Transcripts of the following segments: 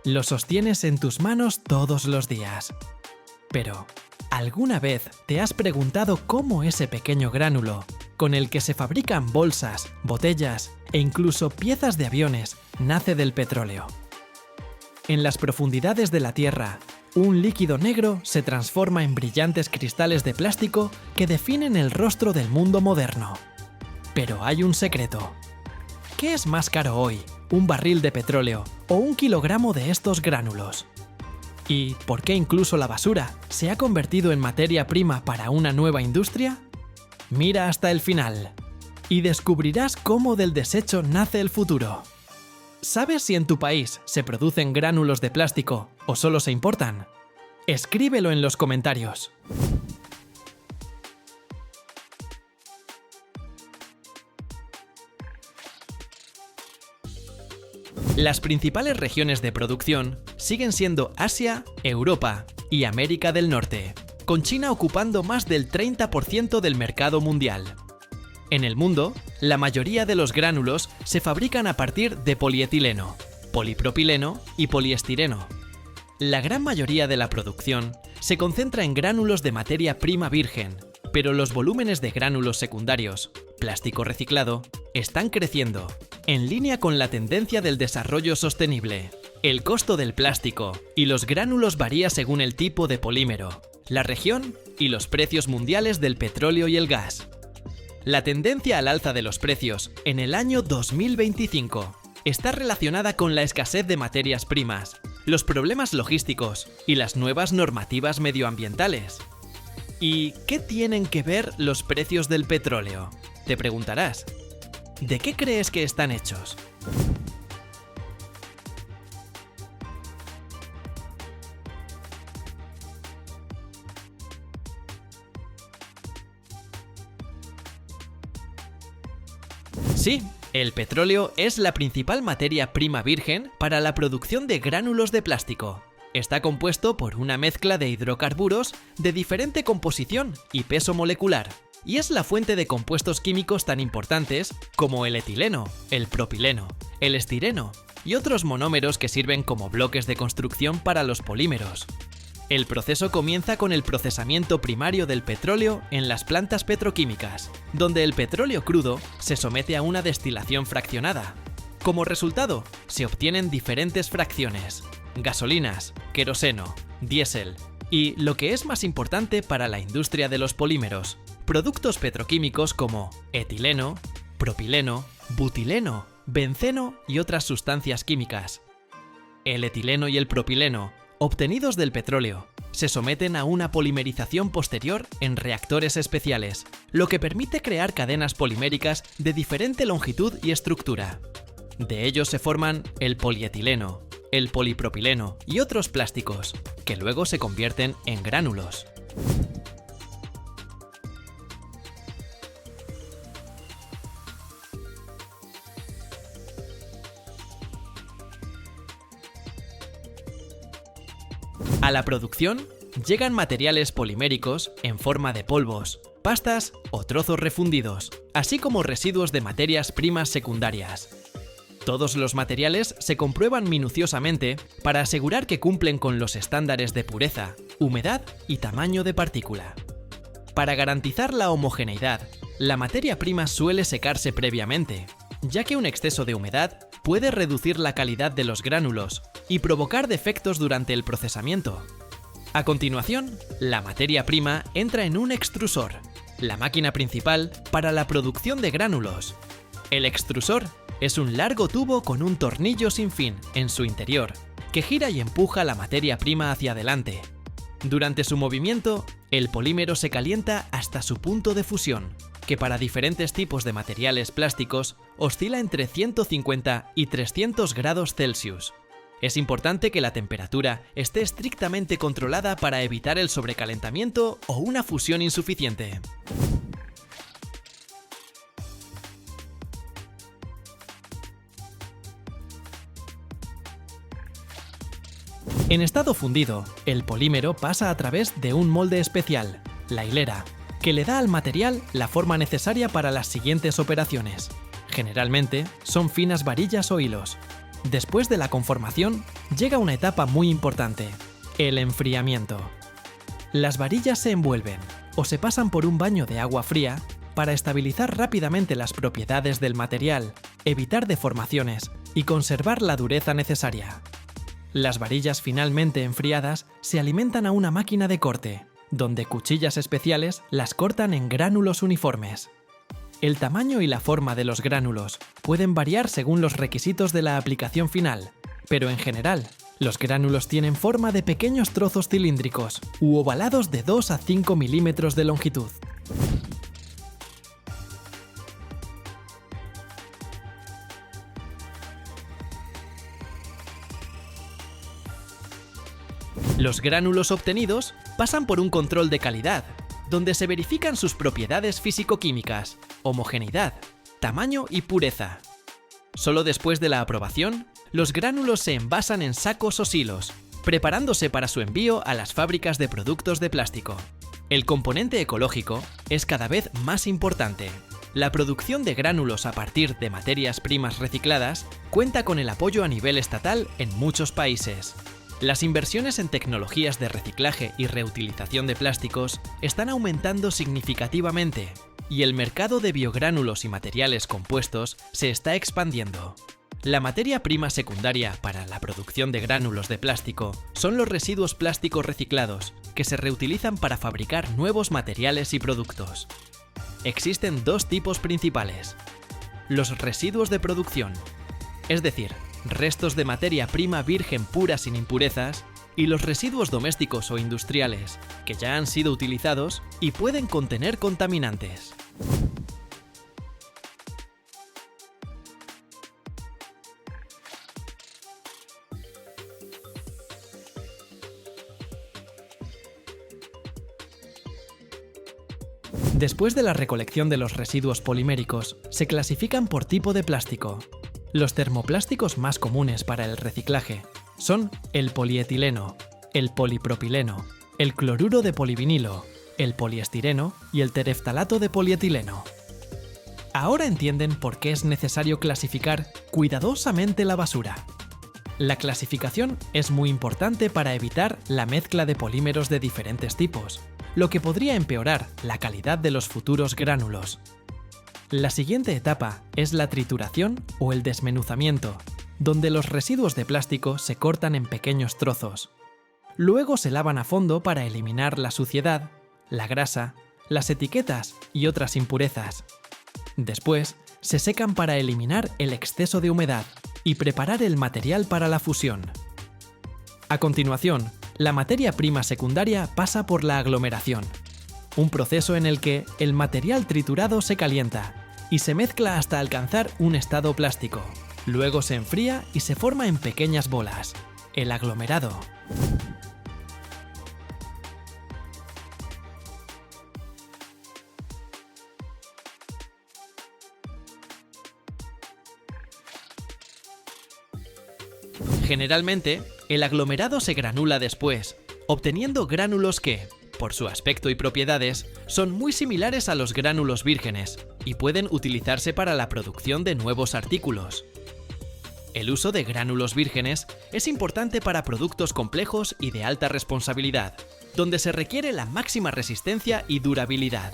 Lo sostienes en tus manos todos los días. Pero, ¿alguna vez te has preguntado cómo ese pequeño gránulo, con el que se fabrican bolsas, botellas e incluso piezas de aviones, nace del petróleo? En las profundidades de la Tierra, un líquido negro se transforma en brillantes cristales de plástico que definen el rostro del mundo moderno. Pero hay un secreto. ¿Qué es más caro hoy, un barril de petróleo o un kilogramo de estos gránulos? ¿Y por qué incluso la basura se ha convertido en materia prima para una nueva industria? Mira hasta el final y descubrirás cómo del desecho nace el futuro. ¿Sabes si en tu país se producen gránulos de plástico o solo se importan? Escríbelo en los comentarios. Las principales regiones de producción siguen siendo Asia, Europa y América del Norte, con China ocupando más del 30% del mercado mundial. En el mundo, la mayoría de los gránulos se fabrican a partir de polietileno, polipropileno y poliestireno. La gran mayoría de la producción se concentra en gránulos de materia prima virgen, pero los volúmenes de gránulos secundarios, plástico reciclado, están creciendo, en línea con la tendencia del desarrollo sostenible. El costo del plástico y los gránulos varía según el tipo de polímero, la región y los precios mundiales del petróleo y el gas. La tendencia al alza de los precios en el año 2025 está relacionada con la escasez de materias primas, los problemas logísticos y las nuevas normativas medioambientales. ¿Y qué tienen que ver los precios del petróleo? Te preguntarás. ¿De qué crees que están hechos? Sí, el petróleo es la principal materia prima virgen para la producción de gránulos de plástico. Está compuesto por una mezcla de hidrocarburos de diferente composición y peso molecular, y es la fuente de compuestos químicos tan importantes como el etileno, el propileno, el estireno y otros monómeros que sirven como bloques de construcción para los polímeros. El proceso comienza con el procesamiento primario del petróleo en las plantas petroquímicas, donde el petróleo crudo se somete a una destilación fraccionada. Como resultado, se obtienen diferentes fracciones: gasolinas, queroseno, diésel y, lo que es más importante para la industria de los polímeros, productos petroquímicos como etileno, propileno, butileno, benceno y otras sustancias químicas. El etileno y el propileno, obtenidos del petróleo, se someten a una polimerización posterior en reactores especiales, lo que permite crear cadenas poliméricas de diferente longitud y estructura. De ellos se forman el polietileno, el polipropileno y otros plásticos, que luego se convierten en gránulos. A la producción llegan materiales poliméricos en forma de polvos, pastas o trozos refundidos, así como residuos de materias primas secundarias. Todos los materiales se comprueban minuciosamente para asegurar que cumplen con los estándares de pureza, humedad y tamaño de partícula. Para garantizar la homogeneidad, la materia prima suele secarse previamente, ya que un exceso de humedad puede reducir la calidad de los gránulos y provocar defectos durante el procesamiento. A continuación, la materia prima entra en un extrusor, la máquina principal para la producción de gránulos. El extrusor es un largo tubo con un tornillo sin fin en su interior, que gira y empuja la materia prima hacia adelante. Durante su movimiento, el polímero se calienta hasta su punto de fusión, que para diferentes tipos de materiales plásticos oscila entre 150 y 300 grados Celsius. Es importante que la temperatura esté estrictamente controlada para evitar el sobrecalentamiento o una fusión insuficiente. En estado fundido, el polímero pasa a través de un molde especial, la hilera, que le da al material la forma necesaria para las siguientes operaciones. Generalmente son finas varillas o hilos. Después de la conformación, llega una etapa muy importante: el enfriamiento. Las varillas se envuelven o se pasan por un baño de agua fría para estabilizar rápidamente las propiedades del material, evitar deformaciones y conservar la dureza necesaria. Las varillas finalmente enfriadas se alimentan a una máquina de corte, donde cuchillas especiales las cortan en gránulos uniformes. El tamaño y la forma de los gránulos pueden variar según los requisitos de la aplicación final, pero en general, los gránulos tienen forma de pequeños trozos cilíndricos u ovalados de 2 a 5 milímetros de longitud. Los gránulos obtenidos pasan por un control de calidad, donde se verifican sus propiedades físico-químicas, homogeneidad, tamaño y pureza. Solo después de la aprobación, los gránulos se envasan en sacos o silos, preparándose para su envío a las fábricas de productos de plástico. El componente ecológico es cada vez más importante. La producción de gránulos a partir de materias primas recicladas cuenta con el apoyo a nivel estatal en muchos países. Las inversiones en tecnologías de reciclaje y reutilización de plásticos están aumentando significativamente, y el mercado de biogránulos y materiales compuestos se está expandiendo. La materia prima secundaria para la producción de gránulos de plástico son los residuos plásticos reciclados, que se reutilizan para fabricar nuevos materiales y productos. Existen dos tipos principales: los residuos de producción, es decir, restos de materia prima virgen pura sin impurezas, y los residuos domésticos o industriales, que ya han sido utilizados y pueden contener contaminantes. Después de la recolección de los residuos poliméricos, se clasifican por tipo de plástico. Los termoplásticos más comunes para el reciclaje son el polietileno, el polipropileno, el cloruro de polivinilo, el poliestireno y el tereftalato de polietileno. Ahora entienden por qué es necesario clasificar cuidadosamente la basura. La clasificación es muy importante para evitar la mezcla de polímeros de diferentes tipos, lo que podría empeorar la calidad de los futuros gránulos. La siguiente etapa es la trituración o el desmenuzamiento, donde los residuos de plástico se cortan en pequeños trozos. Luego se lavan a fondo para eliminar la suciedad, la grasa, las etiquetas y otras impurezas. Después, se secan para eliminar el exceso de humedad y preparar el material para la fusión. A continuación, la materia prima secundaria pasa por la aglomeración, un proceso en el que el material triturado se calienta y se mezcla hasta alcanzar un estado plástico. Luego se enfría y se forma en pequeñas bolas, el aglomerado. Generalmente, el aglomerado se granula después, obteniendo gránulos que, por su aspecto y propiedades, son muy similares a los gránulos vírgenes y pueden utilizarse para la producción de nuevos artículos. El uso de gránulos vírgenes es importante para productos complejos y de alta responsabilidad, donde se requiere la máxima resistencia y durabilidad.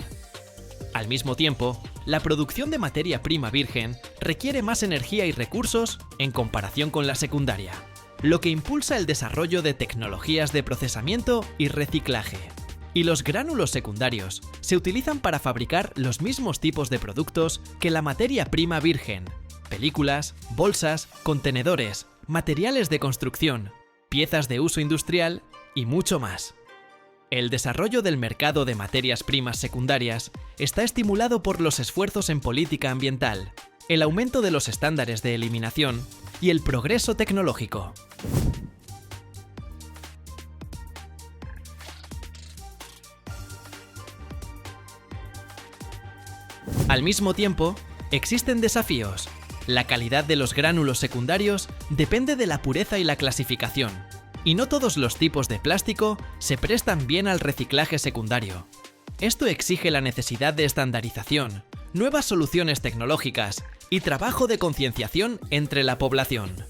Al mismo tiempo, la producción de materia prima virgen requiere más energía y recursos en comparación con la secundaria, lo que impulsa el desarrollo de tecnologías de procesamiento y reciclaje. Y los gránulos secundarios se utilizan para fabricar los mismos tipos de productos que la materia prima virgen: películas, bolsas, contenedores, materiales de construcción, piezas de uso industrial y mucho más. El desarrollo del mercado de materias primas secundarias está estimulado por los esfuerzos en política ambiental, el aumento de los estándares de eliminación y el progreso tecnológico. Al mismo tiempo, existen desafíos. La calidad de los gránulos secundarios depende de la pureza y la clasificación, y no todos los tipos de plástico se prestan bien al reciclaje secundario. Esto exige la necesidad de estandarización, nuevas soluciones tecnológicas y trabajo de concienciación entre la población.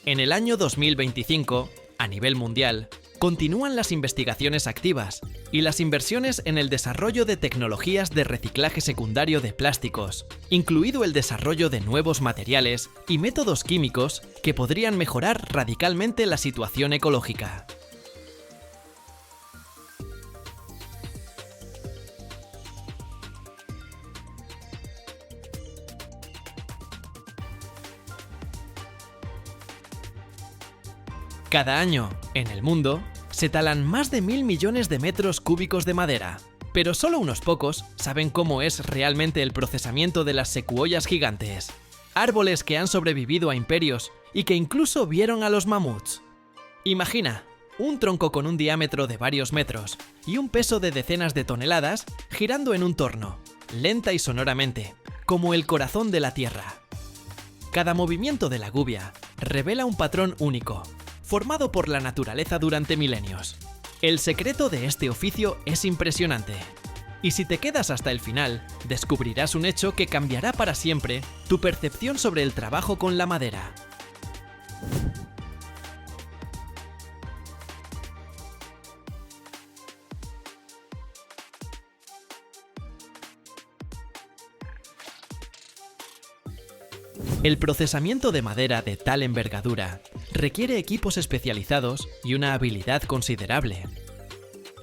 En el año 2025, a nivel mundial, continúan las investigaciones activas y las inversiones en el desarrollo de tecnologías de reciclaje secundario de plásticos, incluido el desarrollo de nuevos materiales y métodos químicos que podrían mejorar radicalmente la situación ecológica. Cada año, en el mundo, se talan más de 1.000 millones de metros cúbicos de madera, pero solo unos pocos saben cómo es realmente el procesamiento de las secuoyas gigantes, árboles que han sobrevivido a imperios y que incluso vieron a los mamuts. Imagina, un tronco con un diámetro de varios metros y un peso de decenas de toneladas girando en un torno, lenta y sonoramente, como el corazón de la Tierra. Cada movimiento de la gubia revela un patrón único, formado por la naturaleza durante milenios. El secreto de este oficio es impresionante. Y si te quedas hasta el final, descubrirás un hecho que cambiará para siempre tu percepción sobre el trabajo con la madera. El procesamiento de madera de tal envergadura requiere equipos especializados y una habilidad considerable.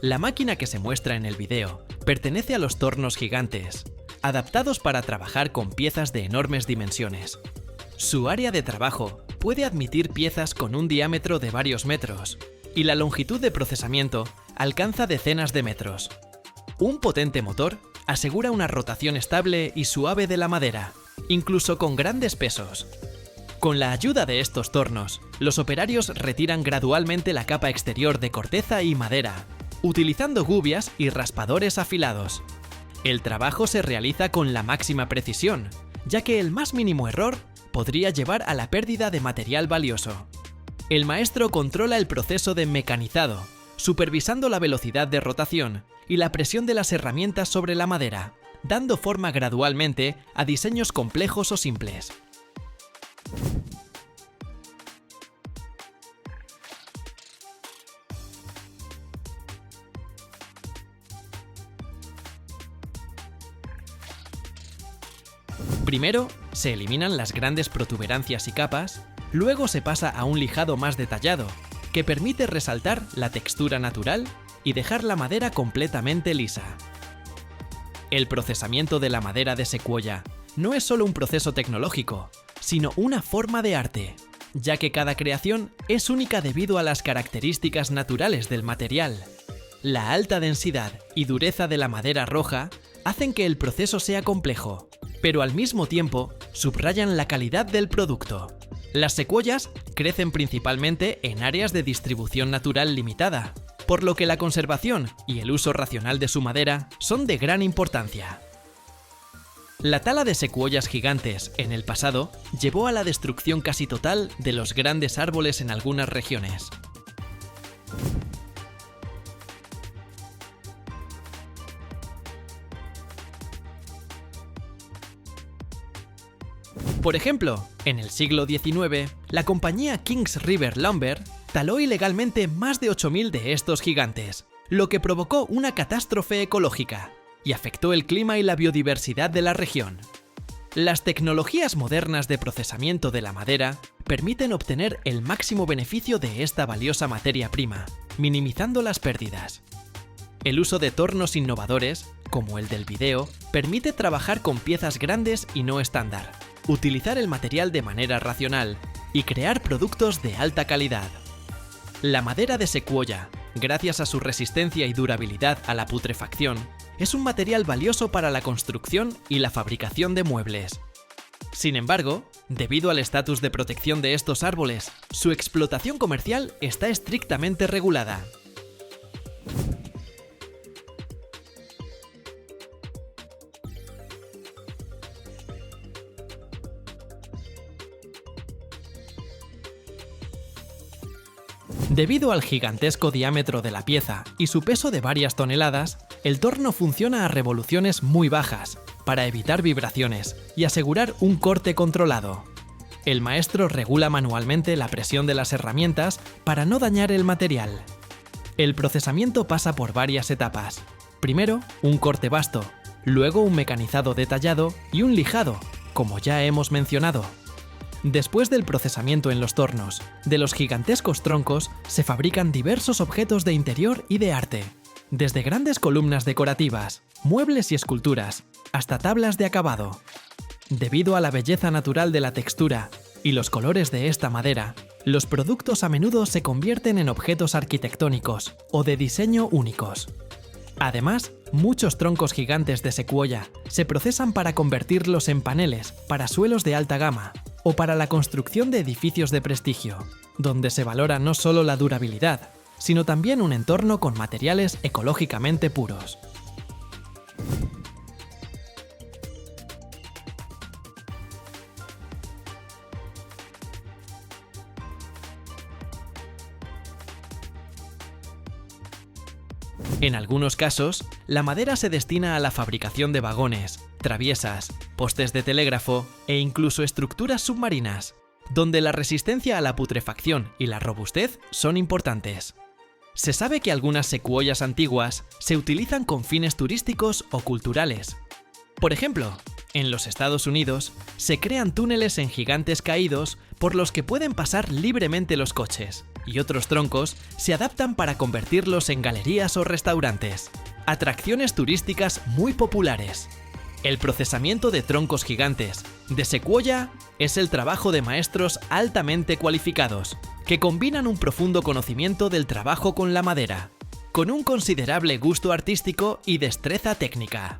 La máquina que se muestra en el video pertenece a los tornos gigantes, adaptados para trabajar con piezas de enormes dimensiones. Su área de trabajo puede admitir piezas con un diámetro de varios metros, y la longitud de procesamiento alcanza decenas de metros. Un potente motor asegura una rotación estable y suave de la madera, incluso con grandes pesos. Con la ayuda de estos tornos, los operarios retiran gradualmente la capa exterior de corteza y madera, utilizando gubias y raspadores afilados. El trabajo se realiza con la máxima precisión, ya que el más mínimo error podría llevar a la pérdida de material valioso. El maestro controla el proceso de mecanizado, supervisando la velocidad de rotación y la presión de las herramientas sobre la madera, dando forma gradualmente a diseños complejos o simples. Primero, se eliminan las grandes protuberancias y capas, luego se pasa a un lijado más detallado, que permite resaltar la textura natural y dejar la madera completamente lisa. El procesamiento de la madera de secuoya no es solo un proceso tecnológico, sino una forma de arte, ya que cada creación es única debido a las características naturales del material. La alta densidad y dureza de la madera roja hacen que el proceso sea complejo, pero al mismo tiempo subrayan la calidad del producto. Las secuoyas crecen principalmente en áreas de distribución natural limitada, por lo que la conservación y el uso racional de su madera son de gran importancia. La tala de secuoyas gigantes en el pasado llevó a la destrucción casi total de los grandes árboles en algunas regiones. Por ejemplo, en el siglo XIX, la compañía Kings River Lumber taló ilegalmente más de 8.000 de estos gigantes, lo que provocó una catástrofe ecológica y afectó el clima y la biodiversidad de la región. Las tecnologías modernas de procesamiento de la madera permiten obtener el máximo beneficio de esta valiosa materia prima, minimizando las pérdidas. El uso de tornos innovadores, como el del video, permite trabajar con piezas grandes y no estándar, utilizar el material de manera racional y crear productos de alta calidad. La madera de secuoya, gracias a su resistencia y durabilidad a la putrefacción, es un material valioso para la construcción y la fabricación de muebles. Sin embargo, debido al estatus de protección de estos árboles, su explotación comercial está estrictamente regulada. Debido al gigantesco diámetro de la pieza y su peso de varias toneladas, el torno funciona a revoluciones muy bajas, para evitar vibraciones y asegurar un corte controlado. El maestro regula manualmente la presión de las herramientas para no dañar el material. El procesamiento pasa por varias etapas. Primero, un corte vasto, luego un mecanizado detallado y un lijado, como ya hemos mencionado. Después del procesamiento en los tornos, de los gigantescos troncos se fabrican diversos objetos de interior y de arte, desde grandes columnas decorativas, muebles y esculturas, hasta tablas de acabado. Debido a la belleza natural de la textura y los colores de esta madera, los productos a menudo se convierten en objetos arquitectónicos o de diseño únicos. Además, muchos troncos gigantes de secuoya se procesan para convertirlos en paneles para suelos de alta gama o para la construcción de edificios de prestigio, donde se valora no solo la durabilidad, sino también un entorno con materiales ecológicamente puros. En algunos casos, la madera se destina a la fabricación de vagones, traviesas, postes de telégrafo e incluso estructuras submarinas, donde la resistencia a la putrefacción y la robustez son importantes. Se sabe que algunas secuoyas antiguas se utilizan con fines turísticos o culturales. Por ejemplo, en los Estados Unidos se crean túneles en gigantes caídos por los que pueden pasar libremente los coches, y otros troncos se adaptan para convertirlos en galerías o restaurantes, atracciones turísticas muy populares. El procesamiento de troncos gigantes de secuoya es el trabajo de maestros altamente cualificados, que combinan un profundo conocimiento del trabajo con la madera, con un considerable gusto artístico y destreza técnica.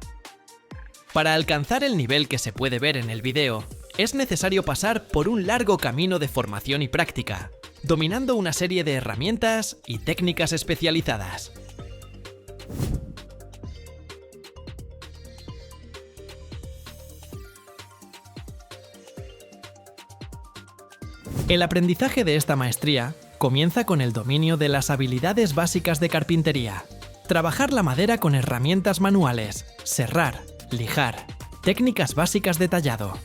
Para alcanzar el nivel que se puede ver en el video, es necesario pasar por un largo camino de formación y práctica, dominando una serie de herramientas y técnicas especializadas. El aprendizaje de esta maestría comienza con el dominio de las habilidades básicas de carpintería. Trabajar la madera con herramientas manuales, serrar, lijar, técnicas básicas de tallado.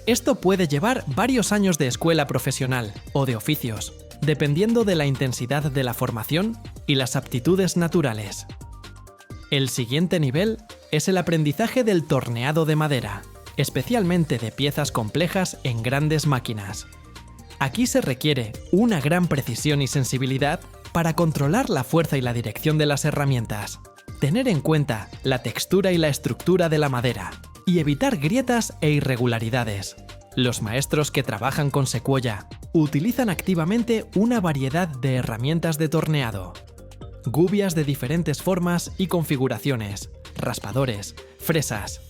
Esto puede llevar varios años de escuela profesional o de oficios, dependiendo de la intensidad de la formación y las aptitudes naturales. El siguiente nivel es el aprendizaje del torneado de madera, especialmente de piezas complejas en grandes máquinas. Aquí se requiere una gran precisión y sensibilidad para controlar la fuerza y la dirección de las herramientas, tener en cuenta la textura y la estructura de la madera, y evitar grietas e irregularidades. Los maestros que trabajan con secuoya utilizan activamente una variedad de herramientas de torneado, gubias de diferentes formas y configuraciones, raspadores, fresas.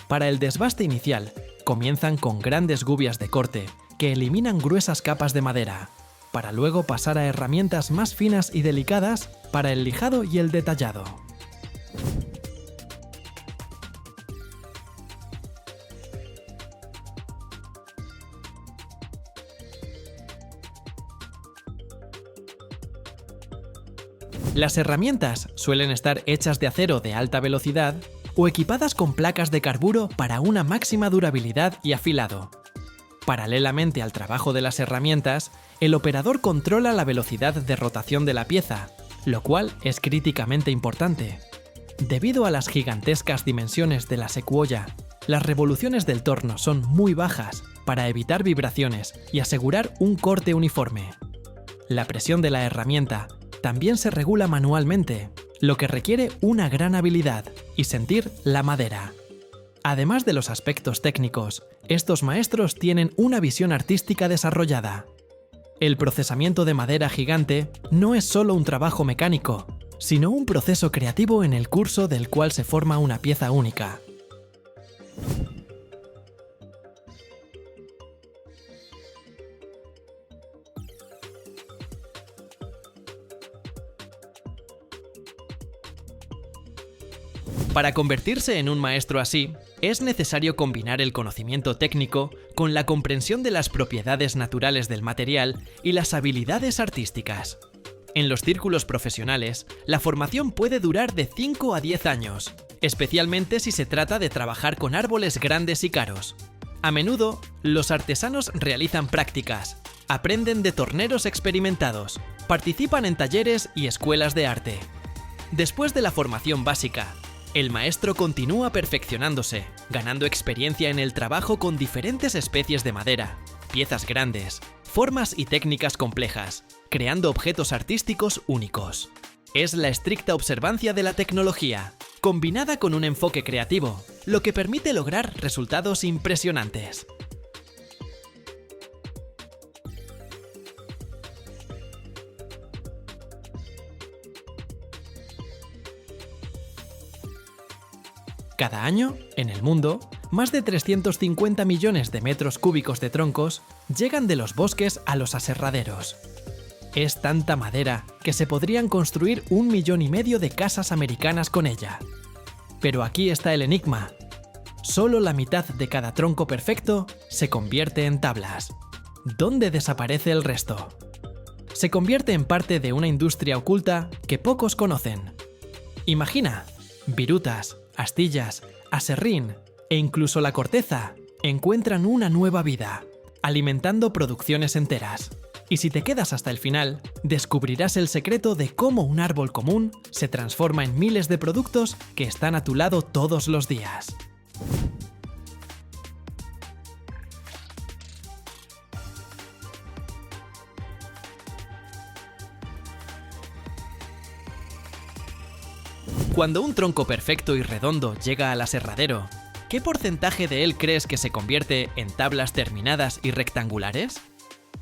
Para el desbaste inicial, comienzan con grandes gubias de corte que eliminan gruesas capas de madera, para luego pasar a herramientas más finas y delicadas para el lijado y el detallado. Las herramientas suelen estar hechas de acero de alta velocidad o equipadas con placas de carburo para una máxima durabilidad y afilado. Paralelamente al trabajo de las herramientas, el operador controla la velocidad de rotación de la pieza, lo cual es críticamente importante. Debido a las gigantescas dimensiones de la secuoya, las revoluciones del torno son muy bajas para evitar vibraciones y asegurar un corte uniforme. La presión de la herramienta también se regula manualmente, lo que requiere una gran habilidad y sentir la madera. Además de los aspectos técnicos, estos maestros tienen una visión artística desarrollada. El procesamiento de madera gigante no es solo un trabajo mecánico, sino un proceso creativo en el curso del cual se forma una pieza única. Para convertirse en un maestro así, es necesario combinar el conocimiento técnico con la comprensión de las propiedades naturales del material y las habilidades artísticas. En los círculos profesionales, la formación puede durar de 5 a 10 años, especialmente si se trata de trabajar con árboles grandes y caros. A menudo, los artesanos realizan prácticas, aprenden de torneros experimentados, participan en talleres y escuelas de arte. Después de la formación básica, el maestro continúa perfeccionándose, ganando experiencia en el trabajo con diferentes especies de madera, piezas grandes, formas y técnicas complejas, creando objetos artísticos únicos. Es la estricta observancia de la tecnología, combinada con un enfoque creativo, lo que permite lograr resultados impresionantes. Cada año, en el mundo, más de 350 millones de metros cúbicos de troncos llegan de los bosques a los aserraderos. Es tanta madera que se podrían construir 1,5 millones de casas americanas con ella. Pero aquí está el enigma. Solo la mitad de cada tronco perfecto se convierte en tablas. ¿Dónde desaparece el resto? Se convierte en parte de una industria oculta que pocos conocen. Imagina, virutas, astillas, aserrín e incluso la corteza encuentran una nueva vida, alimentando producciones enteras. Y si te quedas hasta el final, descubrirás el secreto de cómo un árbol común se transforma en miles de productos que están a tu lado todos los días. Cuando un tronco perfecto y redondo llega al aserradero, ¿qué porcentaje de él crees que se convierte en tablas terminadas y rectangulares?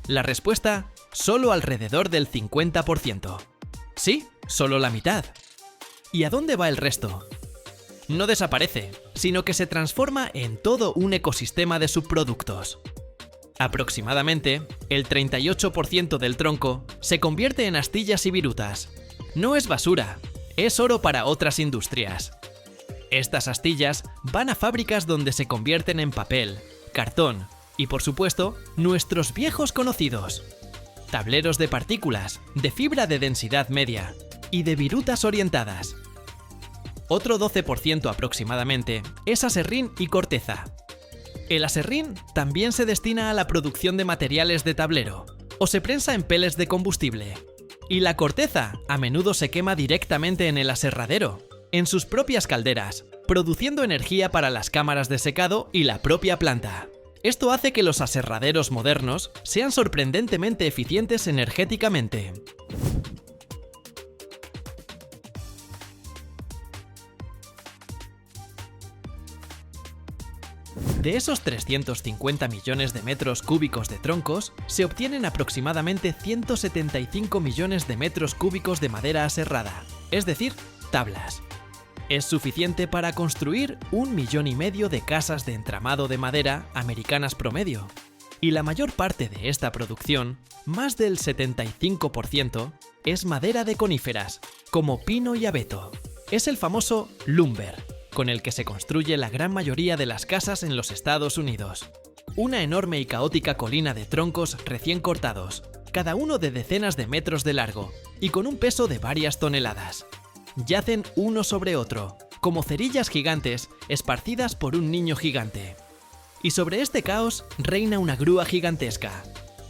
La respuesta, solo alrededor del 50%. Sí, solo la mitad. ¿Y a dónde va el resto? No desaparece, sino que se transforma en todo un ecosistema de subproductos. Aproximadamente, el 38% del tronco se convierte en astillas y virutas. No es basura, es oro para otras industrias. Estas astillas van a fábricas donde se convierten en papel, cartón y, por supuesto, nuestros viejos conocidos: tableros de partículas, de fibra de densidad media y de virutas orientadas. Otro 12% aproximadamente es aserrín y corteza. El aserrín también se destina a la producción de materiales de tablero o se prensa en peles de combustible. Y la corteza a menudo se quema directamente en el aserradero, en sus propias calderas, produciendo energía para las cámaras de secado y la propia planta. Esto hace que los aserraderos modernos sean sorprendentemente eficientes energéticamente. De esos 350 millones de metros cúbicos de troncos, se obtienen aproximadamente 175 millones de metros cúbicos de madera aserrada, es decir, tablas. Es suficiente para construir 1,5 millones de casas de entramado de madera americanas promedio. Y la mayor parte de esta producción, más del 75%, es madera de coníferas, como pino y abeto. Es el famoso lumber, con el que se construye la gran mayoría de las casas en los Estados Unidos. Una enorme y caótica colina de troncos recién cortados, cada uno de decenas de metros de largo y con un peso de varias toneladas. Yacen uno sobre otro, como cerillas gigantes esparcidas por un niño gigante. Y sobre este caos reina una grúa gigantesca.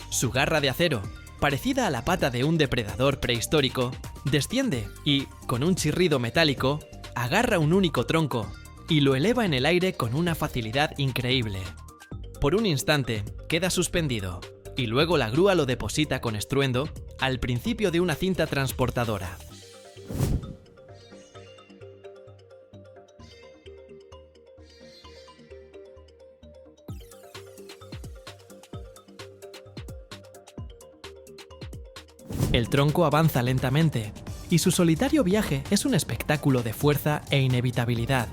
Su garra de acero, parecida a la pata de un depredador prehistórico, desciende y, con un chirrido metálico, agarra un único tronco y lo eleva en el aire con una facilidad increíble. Por un instante queda suspendido y luego la grúa lo deposita con estruendo al principio de una cinta transportadora. El tronco avanza lentamente, y su solitario viaje es un espectáculo de fuerza e inevitabilidad.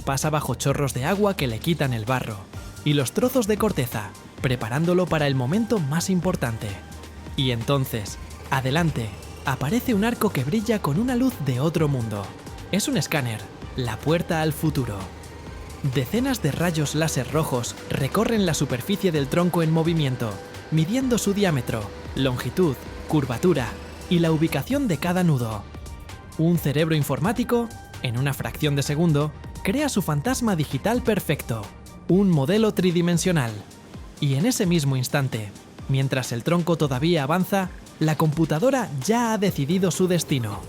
Pasa bajo chorros de agua que le quitan el barro, y los trozos de corteza, preparándolo para el momento más importante. Y entonces, adelante, aparece un arco que brilla con una luz de otro mundo. Es un escáner, la puerta al futuro. Decenas de rayos láser rojos recorren la superficie del tronco en movimiento, midiendo su diámetro, longitud, curvatura y la ubicación de cada nudo. Un cerebro informático, en una fracción de segundo, crea su fantasma digital perfecto. un modelo tridimensional. Y en ese mismo instante, mientras el tronco todavía avanza, la computadora ya ha decidido su destino.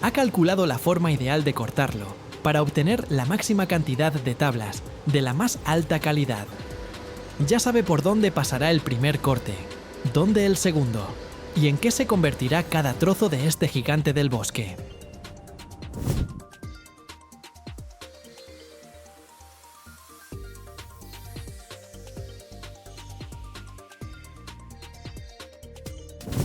Ha calculado la forma ideal de cortarlo, para obtener la máxima cantidad de tablas, de la más alta calidad. Ya sabe por dónde pasará el primer corte, dónde el segundo, y en qué se convertirá cada trozo de este gigante del bosque.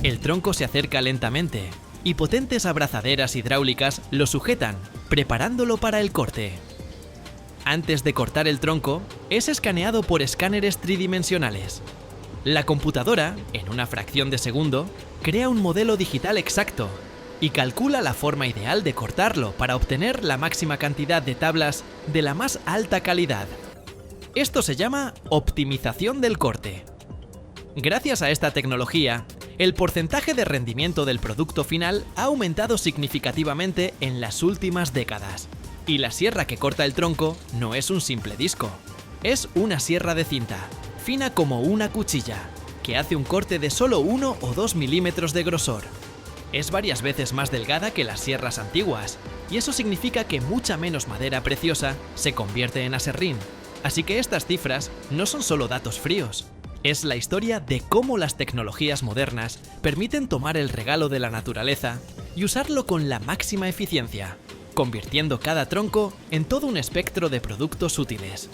El tronco se acerca lentamente, y potentes abrazaderas hidráulicas lo sujetan, preparándolo para el corte. Antes de cortar el tronco, es escaneado por escáneres tridimensionales. La computadora, en una fracción de segundo, crea un modelo digital exacto y calcula la forma ideal de cortarlo para obtener la máxima cantidad de tablas de la más alta calidad. Esto se llama optimización del corte. Gracias a esta tecnología, el porcentaje de rendimiento del producto final ha aumentado significativamente en las últimas décadas. Y la sierra que corta el tronco no es un simple disco. Es una sierra de cinta, fina como una cuchilla, que hace un corte de solo 1 o 2 milímetros de grosor. Es varias veces más delgada que las sierras antiguas, y eso significa que mucha menos madera preciosa se convierte en aserrín. Así que estas cifras no son solo datos fríos. Es la historia de cómo las tecnologías modernas permiten tomar el regalo de la naturaleza y usarlo con la máxima eficiencia, convirtiendo cada tronco en todo un espectro de productos útiles.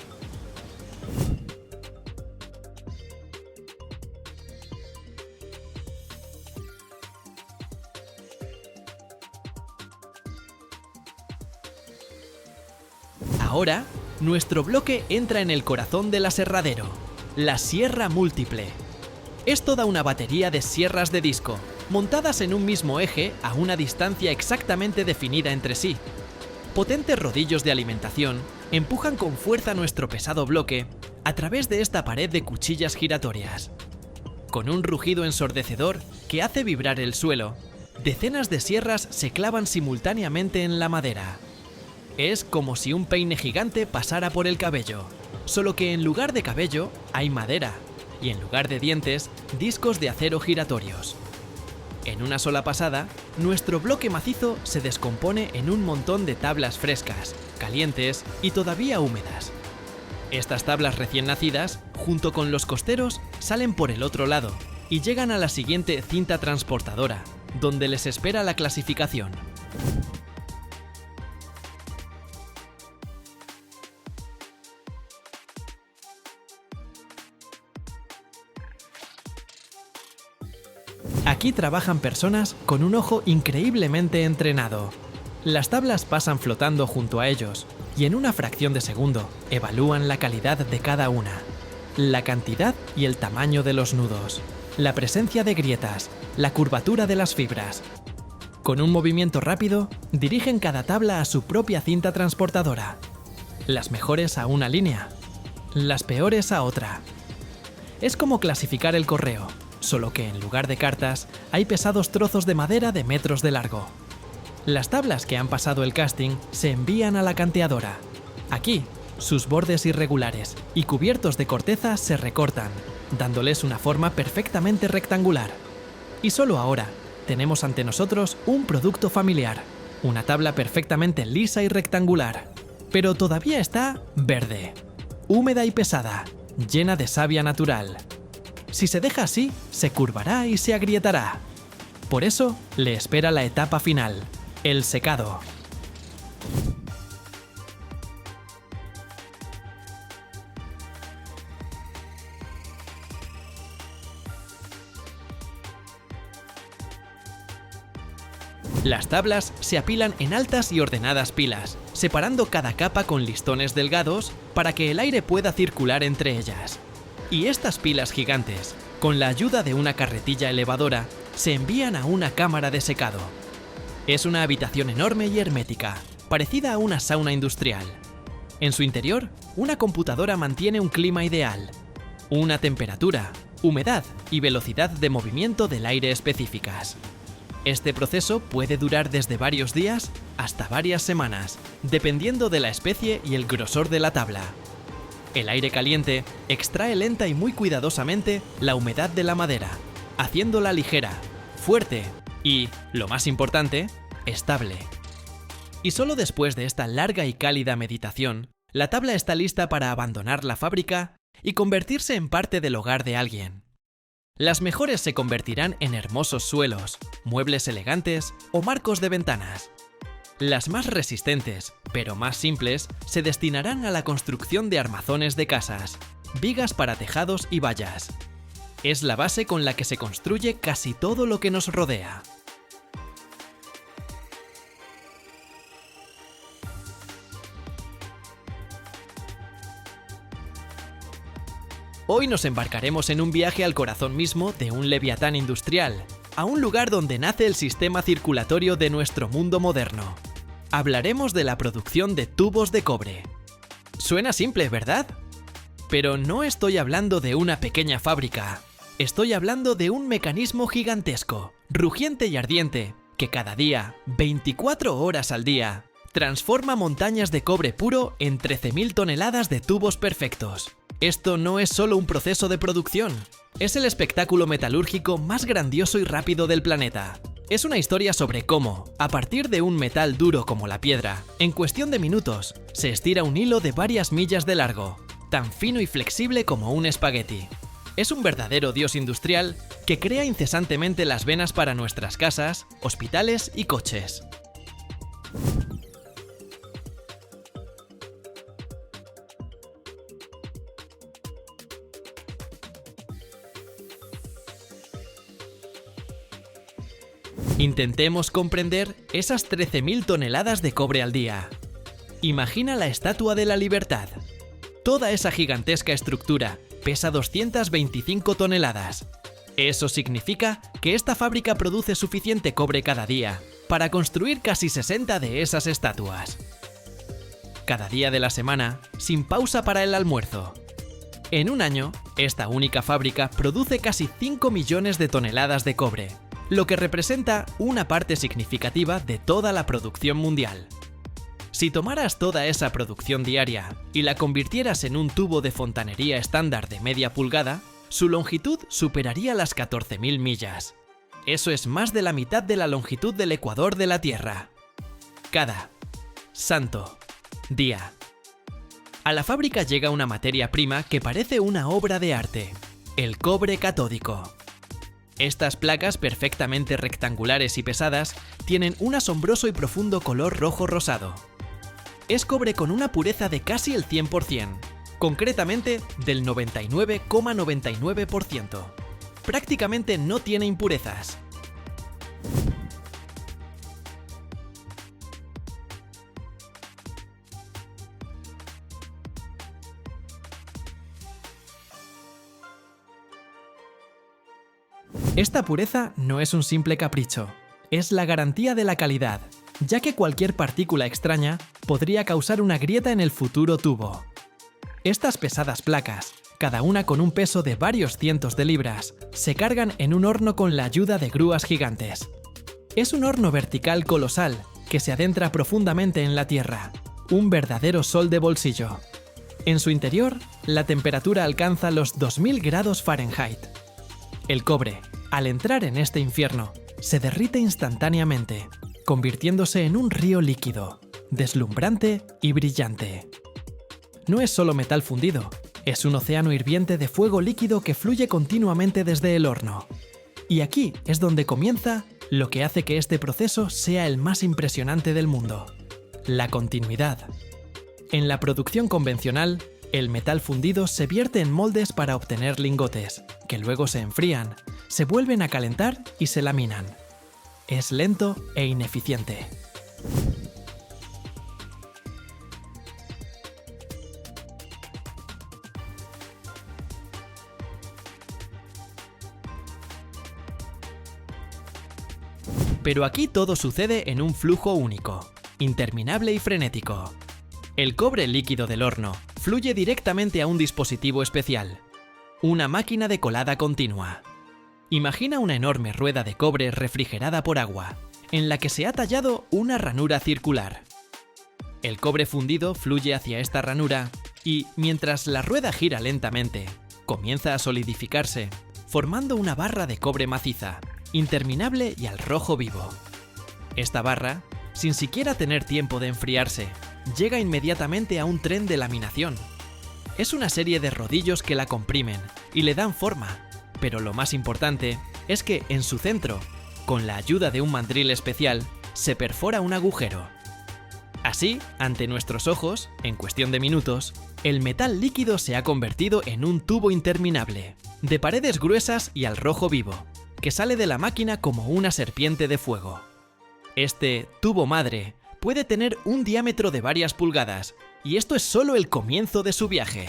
Ahora, nuestro bloque entra en el corazón del aserradero, la sierra múltiple. Es toda una batería de sierras de disco, montadas en un mismo eje a una distancia exactamente definida entre sí. Potentes rodillos de alimentación empujan con fuerza nuestro pesado bloque a través de esta pared de cuchillas giratorias. Con un rugido ensordecedor que hace vibrar el suelo, decenas de sierras se clavan simultáneamente en la madera. Es como si un peine gigante pasara por el cabello, solo que en lugar de cabello hay madera, y en lugar de dientes, discos de acero giratorios. En una sola pasada, nuestro bloque macizo se descompone en un montón de tablas frescas, calientes y todavía húmedas. Estas tablas recién nacidas, junto con los costeros, salen por el otro lado y llegan a la siguiente cinta transportadora, donde les espera la clasificación. Aquí trabajan personas con un ojo increíblemente entrenado. Las tablas pasan flotando junto a ellos y en una fracción de segundo evalúan la calidad de cada una, la cantidad y el tamaño de los nudos, la presencia de grietas, la curvatura de las fibras. Con un movimiento rápido, dirigen cada tabla a su propia cinta transportadora. Las mejores a una línea, las peores a otra. Es como clasificar el correo, solo que en lugar de cartas hay pesados trozos de madera de metros de largo. Las tablas que han pasado el casting se envían a la canteadora. Aquí, sus bordes irregulares y cubiertos de corteza se recortan, dándoles una forma perfectamente rectangular. Y solo ahora tenemos ante nosotros un producto familiar, una tabla perfectamente lisa y rectangular, pero todavía está verde, húmeda y pesada, llena de savia natural. Si se deja así, se curvará y se agrietará. Por eso, le espera la etapa final, el secado. Las tablas se apilan en altas y ordenadas pilas, separando cada capa con listones delgados para que el aire pueda circular entre ellas. Y estas pilas gigantes, con la ayuda de una carretilla elevadora, se envían a una cámara de secado. Es una habitación enorme y hermética, parecida a una sauna industrial. En su interior, una computadora mantiene un clima ideal, una temperatura, humedad y velocidad de movimiento del aire específicas. Este proceso puede durar desde varios días hasta varias semanas, dependiendo de la especie y el grosor de la tabla. El aire caliente extrae lenta y muy cuidadosamente la humedad de la madera, haciéndola ligera, fuerte y, lo más importante, estable. Y solo después de esta larga y cálida meditación, la tabla está lista para abandonar la fábrica y convertirse en parte del hogar de alguien. Las mejores se convertirán en hermosos suelos, muebles elegantes o marcos de ventanas. Las más resistentes, pero más simples, se destinarán a la construcción de armazones de casas, vigas para tejados y vallas. Es la base con la que se construye casi todo lo que nos rodea. Hoy nos embarcaremos en un viaje al corazón mismo de un leviatán industrial, a un lugar donde nace el sistema circulatorio de nuestro mundo moderno. Hablaremos de la producción de tubos de cobre. Suena simple, ¿verdad? Pero no estoy hablando de una pequeña fábrica. Estoy hablando de un mecanismo gigantesco, rugiente y ardiente, que cada día, 24 horas al día, transforma montañas de cobre puro en 13.000 toneladas de tubos perfectos. Esto no es solo un proceso de producción, es el espectáculo metalúrgico más grandioso y rápido del planeta. Es una historia sobre cómo, a partir de un metal duro como la piedra, en cuestión de minutos, se estira un hilo de varias millas de largo, tan fino y flexible como un espagueti. Es un verdadero dios industrial que crea incesantemente las venas para nuestras casas, hospitales y coches. Intentemos comprender esas 13.000 toneladas de cobre al día. Imagina la Estatua de la Libertad. Toda esa gigantesca estructura pesa 225 toneladas. Eso significa que esta fábrica produce suficiente cobre cada día para construir casi 60 de esas estatuas. Cada día de la semana, sin pausa para el almuerzo. En un año, esta única fábrica produce casi 5 millones de toneladas de cobre, lo que representa una parte significativa de toda la producción mundial. Si tomaras toda esa producción diaria y la convirtieras en un tubo de fontanería estándar de media pulgada, su longitud superaría las 14.000 millas. Eso es más de la mitad de la longitud del ecuador de la Tierra. Cada santo día. A la fábrica llega una materia prima que parece una obra de arte: el cobre catódico. Estas placas perfectamente rectangulares y pesadas tienen un asombroso y profundo color rojo rosado. Es cobre con una pureza de casi el 100%, concretamente del 99,99%. Prácticamente no tiene impurezas. Esta pureza no es un simple capricho, es la garantía de la calidad, ya que cualquier partícula extraña podría causar una grieta en el futuro tubo. Estas pesadas placas, cada una con un peso de varios cientos de libras, se cargan en un horno con la ayuda de grúas gigantes. Es un horno vertical colosal que se adentra profundamente en la tierra, un verdadero sol de bolsillo. En su interior, la temperatura alcanza los 2000 grados Fahrenheit. El cobre, al entrar en este infierno, se derrite instantáneamente, convirtiéndose en un río líquido, deslumbrante y brillante. No es solo metal fundido, es un océano hirviente de fuego líquido que fluye continuamente desde el horno. Y aquí es donde comienza lo que hace que este proceso sea el más impresionante del mundo: la continuidad. En la producción convencional, el metal fundido se vierte en moldes para obtener lingotes, que luego se enfrían, se vuelven a calentar y se laminan. Es lento e ineficiente. Pero aquí todo sucede en un flujo único, interminable y frenético. El cobre líquido del horno fluye directamente a un dispositivo especial, una máquina de colada continua. Imagina una enorme rueda de cobre refrigerada por agua, en la que se ha tallado una ranura circular. El cobre fundido fluye hacia esta ranura y mientras la rueda gira lentamente, comienza a solidificarse, formando una barra de cobre maciza, interminable y al rojo vivo. Esta barra, sin siquiera tener tiempo de enfriarse, llega inmediatamente a un tren de laminación. Es una serie de rodillos que la comprimen y le dan forma, pero lo más importante es que en su centro, con la ayuda de un mandril especial, se perfora un agujero. Así, ante nuestros ojos, en cuestión de minutos, el metal líquido se ha convertido en un tubo interminable, de paredes gruesas y al rojo vivo, que sale de la máquina como una serpiente de fuego. Este tubo madre puede tener un diámetro de varias pulgadas, y esto es solo el comienzo de su viaje.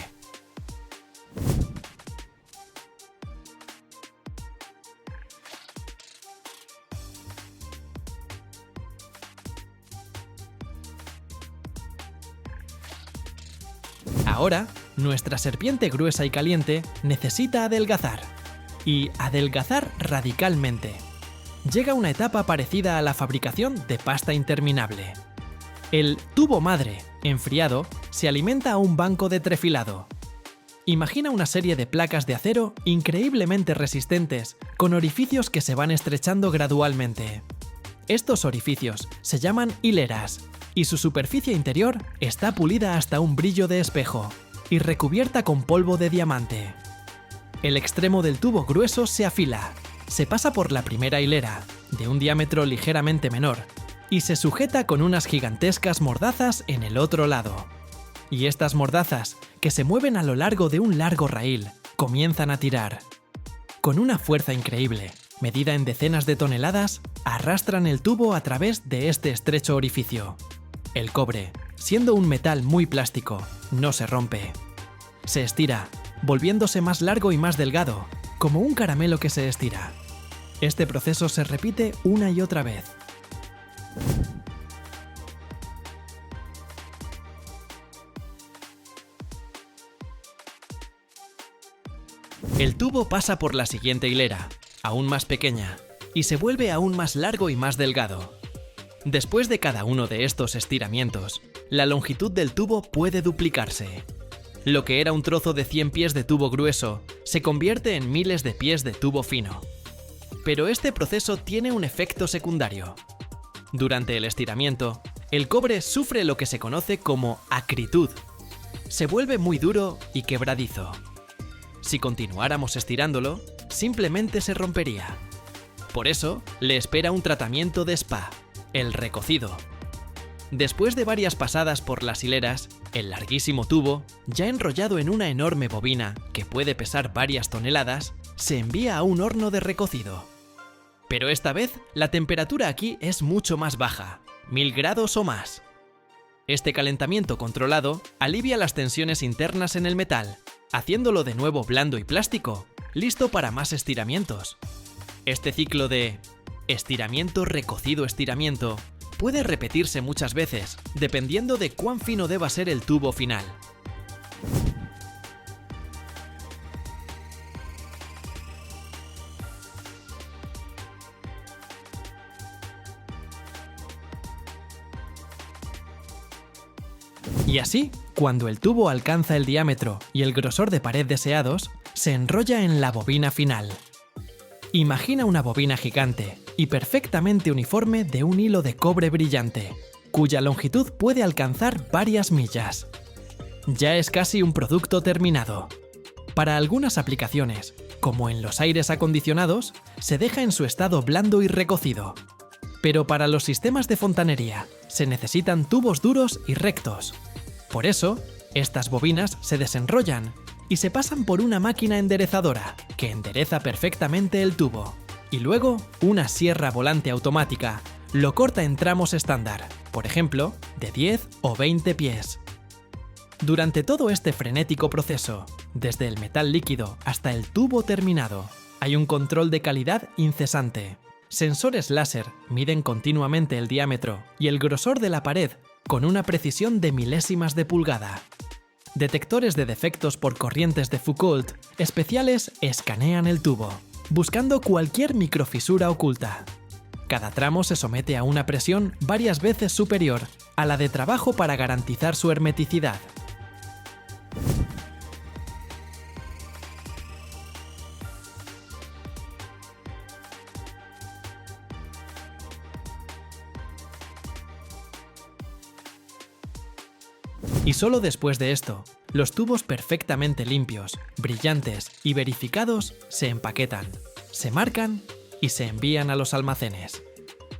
Ahora, nuestra serpiente gruesa y caliente necesita adelgazar. Y adelgazar radicalmente. Llega una etapa parecida a la fabricación de pasta interminable. El tubo madre, enfriado, se alimenta a un banco de trefilado. Imagina una serie de placas de acero increíblemente resistentes, con orificios que se van estrechando gradualmente. Estos orificios se llaman hileras, y su superficie interior está pulida hasta un brillo de espejo, y recubierta con polvo de diamante. El extremo del tubo grueso se afila, se pasa por la primera hilera, de un diámetro ligeramente menor, y se sujeta con unas gigantescas mordazas en el otro lado. Y estas mordazas, que se mueven a lo largo de un largo raíl, comienzan a tirar. Con una fuerza increíble, medida en decenas de toneladas, arrastran el tubo a través de este estrecho orificio. El cobre, siendo un metal muy plástico, no se rompe. Se estira, volviéndose más largo y más delgado, como un caramelo que se estira. Este proceso se repite una y otra vez. El tubo pasa por la siguiente hilera, aún más pequeña, y se vuelve aún más largo y más delgado. Después de cada uno de estos estiramientos, la longitud del tubo puede duplicarse. Lo que era un trozo de 100 pies de tubo grueso se convierte en miles de pies de tubo fino. Pero este proceso tiene un efecto secundario. Durante el estiramiento, el cobre sufre lo que se conoce como acritud. Se vuelve muy duro y quebradizo. Si continuáramos estirándolo, simplemente se rompería. Por eso, le espera un tratamiento de spa, el recocido. Después de varias pasadas por las hileras, el larguísimo tubo, ya enrollado en una enorme bobina que puede pesar varias toneladas, se envía a un horno de recocido. Pero esta vez, la temperatura aquí es mucho más baja, 1000 grados o más. Este calentamiento controlado alivia las tensiones internas en el metal, haciéndolo de nuevo blando y plástico, listo para más estiramientos. Este ciclo de estiramiento, recocido, estiramiento puede repetirse muchas veces, dependiendo de cuán fino deba ser el tubo final. Y así, cuando el tubo alcanza el diámetro y el grosor de pared deseados, se enrolla en la bobina final. Imagina una bobina gigante y perfectamente uniforme de un hilo de cobre brillante, cuya longitud puede alcanzar varias millas. Ya es casi un producto terminado. Para algunas aplicaciones, como en los aires acondicionados, se deja en su estado blando y recocido. Pero para los sistemas de fontanería, se necesitan tubos duros y rectos. Por eso, estas bobinas se desenrollan y se pasan por una máquina enderezadora, que endereza perfectamente el tubo. Y luego, una sierra volante automática lo corta en tramos estándar, por ejemplo, de 10 o 20 pies. Durante todo este frenético proceso, desde el metal líquido hasta el tubo terminado, hay un control de calidad incesante. Sensores láser miden continuamente el diámetro y el grosor de la pared con una precisión de milésimas de pulgada. Detectores de defectos por corrientes de Foucault especiales escanean el tubo, buscando cualquier microfisura oculta. Cada tramo se somete a una presión varias veces superior a la de trabajo para garantizar su hermeticidad. Y solo después de esto, los tubos perfectamente limpios, brillantes y verificados se empaquetan, se marcan y se envían a los almacenes.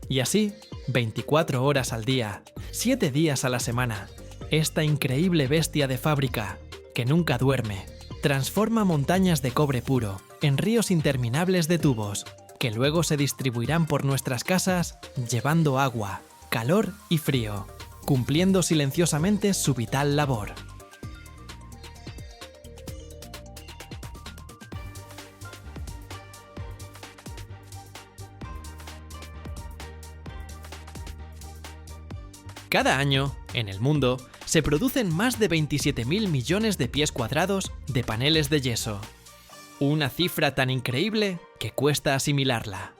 Y así, 24 horas al día, 7 días a la semana, esta increíble bestia de fábrica, que nunca duerme, transforma montañas de cobre puro en ríos interminables de tubos, que luego se distribuirán por nuestras casas llevando agua, calor y frío, cumpliendo silenciosamente su vital labor. Cada año, en el mundo, se producen más de 27.000 millones de pies cuadrados de paneles de yeso. Una cifra tan increíble que cuesta asimilarla.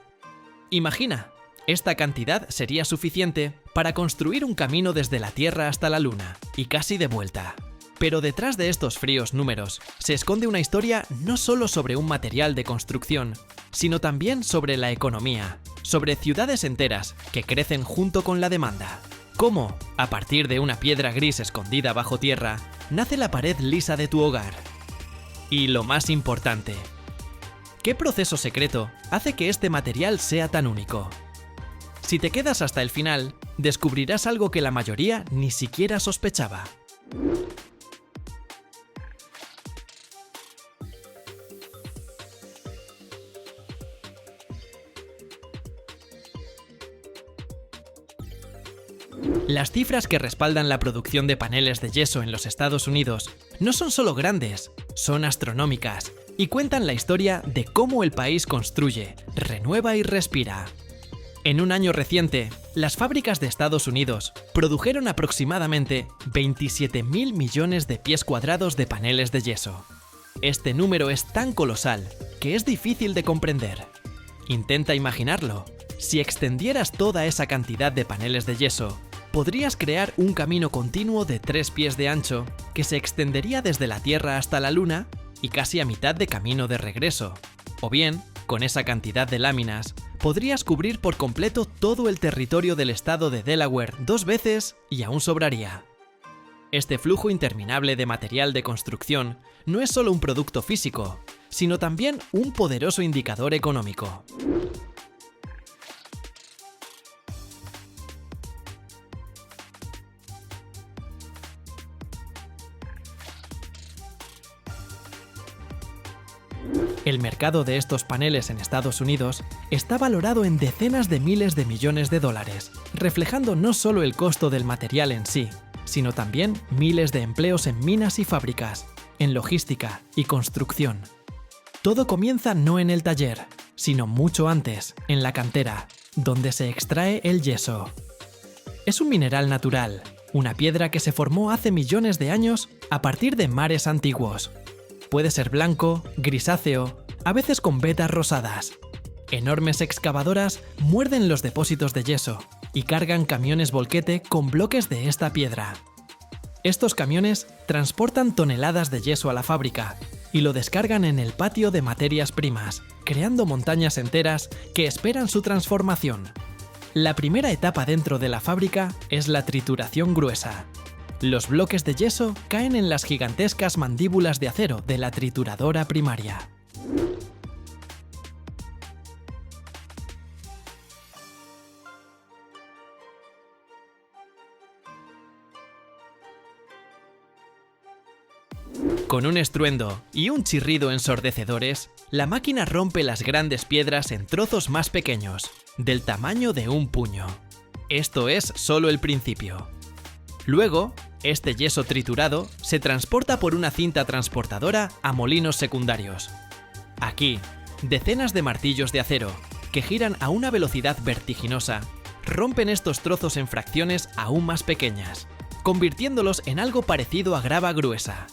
Imagina, esta cantidad sería suficiente para construir un camino desde la Tierra hasta la Luna, y casi de vuelta. Pero detrás de estos fríos números se esconde una historia no solo sobre un material de construcción, sino también sobre la economía, sobre ciudades enteras que crecen junto con la demanda. Cómo, a partir de una piedra gris escondida bajo tierra, nace la pared lisa de tu hogar. Y lo más importante, ¿qué proceso secreto hace que este material sea tan único? Si te quedas hasta el final, descubrirás algo que la mayoría ni siquiera sospechaba. Las cifras que respaldan la producción de paneles de yeso en los Estados Unidos no son solo grandes, son astronómicas y cuentan la historia de cómo el país construye, renueva y respira. En un año reciente, las fábricas de Estados Unidos produjeron aproximadamente 27.000 millones de pies cuadrados de paneles de yeso. Este número es tan colosal que es difícil de comprender. Intenta imaginarlo. Si extendieras toda esa cantidad de paneles de yeso, podrías crear un camino continuo de 3 pies de ancho que se extendería desde la Tierra hasta la Luna y casi a mitad de camino de regreso. O bien, con esa cantidad de láminas, podrías cubrir por completo todo el territorio del estado de Delaware 2 veces y aún sobraría. Este flujo interminable de material de construcción no es solo un producto físico, sino también un poderoso indicador económico. El mercado de estos paneles en Estados Unidos está valorado en decenas de miles de millones de dólares, reflejando no solo el costo del material en sí, sino también miles de empleos en minas y fábricas, en logística y construcción. Todo comienza no en el taller, sino mucho antes, en la cantera, donde se extrae el yeso. Es un mineral natural, una piedra que se formó hace millones de años a partir de mares antiguos. Puede ser blanco, grisáceo, a veces con vetas rosadas. Enormes excavadoras muerden los depósitos de yeso y cargan camiones volquete con bloques de esta piedra. Estos camiones transportan toneladas de yeso a la fábrica y lo descargan en el patio de materias primas, creando montañas enteras que esperan su transformación. La primera etapa dentro de la fábrica es la trituración gruesa. Los bloques de yeso caen en las gigantescas mandíbulas de acero de la trituradora primaria. Con un estruendo y un chirrido ensordecedores, la máquina rompe las grandes piedras en trozos más pequeños, del tamaño de un puño. Esto es solo el principio. Luego, este yeso triturado se transporta por una cinta transportadora a molinos secundarios. Aquí, decenas de martillos de acero, que giran a una velocidad vertiginosa, rompen estos trozos en fracciones aún más pequeñas, convirtiéndolos en algo parecido a grava gruesa.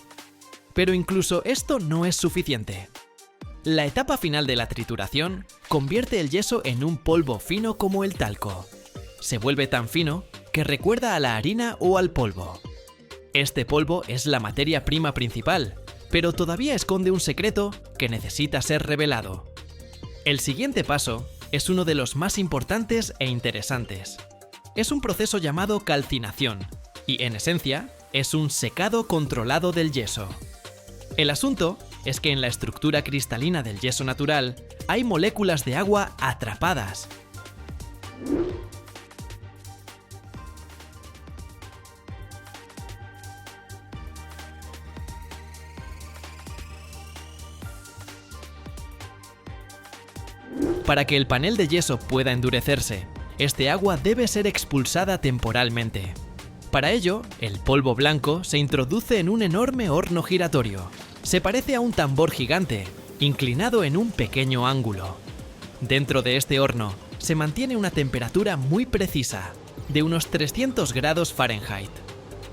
Pero incluso esto no es suficiente. La etapa final de la trituración convierte el yeso en un polvo fino como el talco. Se vuelve tan fino que recuerda a la harina o al polvo. Este polvo es la materia prima principal, pero todavía esconde un secreto que necesita ser revelado. El siguiente paso es uno de los más importantes e interesantes. Es un proceso llamado calcinación, y en esencia, es un secado controlado del yeso. El asunto es que en la estructura cristalina del yeso natural hay moléculas de agua atrapadas. Para que el panel de yeso pueda endurecerse, este agua debe ser expulsada temporalmente. Para ello, el polvo blanco se introduce en un enorme horno giratorio. Se parece a un tambor gigante, inclinado en un pequeño ángulo. Dentro de este horno se mantiene una temperatura muy precisa, de unos 300 grados Fahrenheit.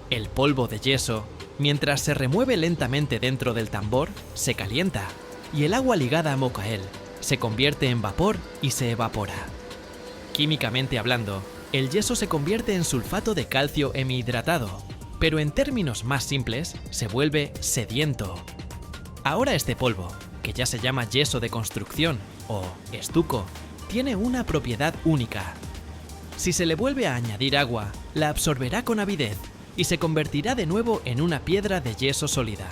El polvo de yeso, mientras se remueve lentamente dentro del tambor, se calienta, y el agua ligada a mocael se convierte en vapor y se evapora. Químicamente hablando, el yeso se convierte en sulfato de calcio hemihidratado, pero en términos más simples, se vuelve sediento. Ahora este polvo, que ya se llama yeso de construcción o estuco, tiene una propiedad única. Si se le vuelve a añadir agua, la absorberá con avidez y se convertirá de nuevo en una piedra de yeso sólida.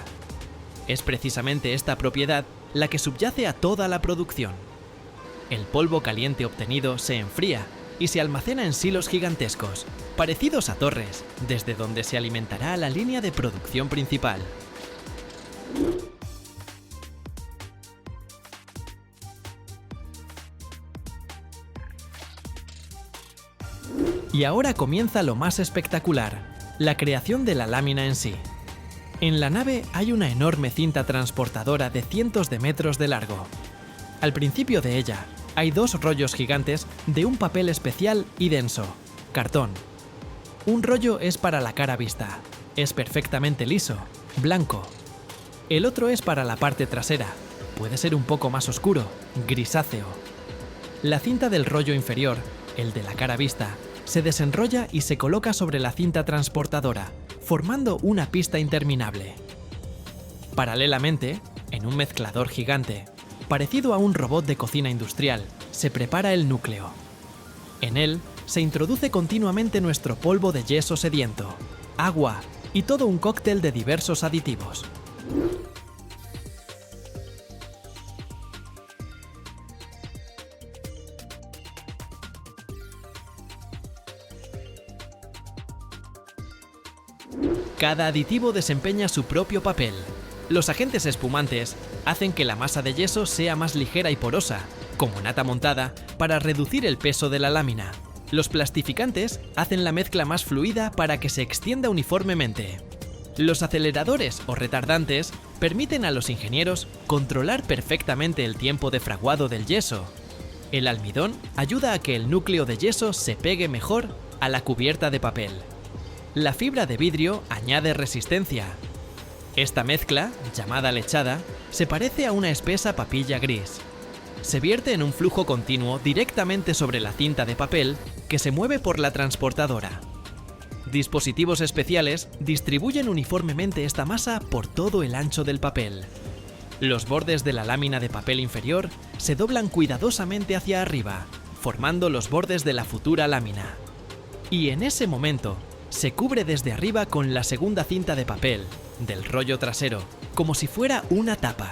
Es precisamente esta propiedad la que subyace a toda la producción. El polvo caliente obtenido se enfría y se almacena en silos gigantescos, parecidos a torres, desde donde se alimentará la línea de producción principal. Y ahora comienza lo más espectacular, la creación de la lámina en sí. En la nave hay una enorme cinta transportadora de cientos de metros de largo. Al principio de ella hay dos rollos gigantes de un papel especial y denso, cartón. Un rollo es para la cara vista, es perfectamente liso, blanco. El otro es para la parte trasera, puede ser un poco más oscuro, grisáceo. La cinta del rollo inferior, el de la cara vista, se desenrolla y se coloca sobre la cinta transportadora, formando una pista interminable. Paralelamente, en un mezclador gigante, parecido a un robot de cocina industrial, se prepara el núcleo. En él se introduce continuamente nuestro polvo de yeso sediento, agua y todo un cóctel de diversos aditivos. Cada aditivo desempeña su propio papel. Los agentes espumantes hacen que la masa de yeso sea más ligera y porosa, como nata montada, para reducir el peso de la lámina. Los plastificantes hacen la mezcla más fluida para que se extienda uniformemente. Los aceleradores o retardantes permiten a los ingenieros controlar perfectamente el tiempo de fraguado del yeso. El almidón ayuda a que el núcleo de yeso se pegue mejor a la cubierta de papel. La fibra de vidrio añade resistencia. Esta mezcla, llamada lechada, se parece a una espesa papilla gris. Se vierte en un flujo continuo directamente sobre la cinta de papel que se mueve por la transportadora. Dispositivos especiales distribuyen uniformemente esta masa por todo el ancho del papel. Los bordes de la lámina de papel inferior se doblan cuidadosamente hacia arriba, formando los bordes de la futura lámina. Y en ese momento, se cubre desde arriba con la segunda cinta de papel, del rollo trasero, como si fuera una tapa.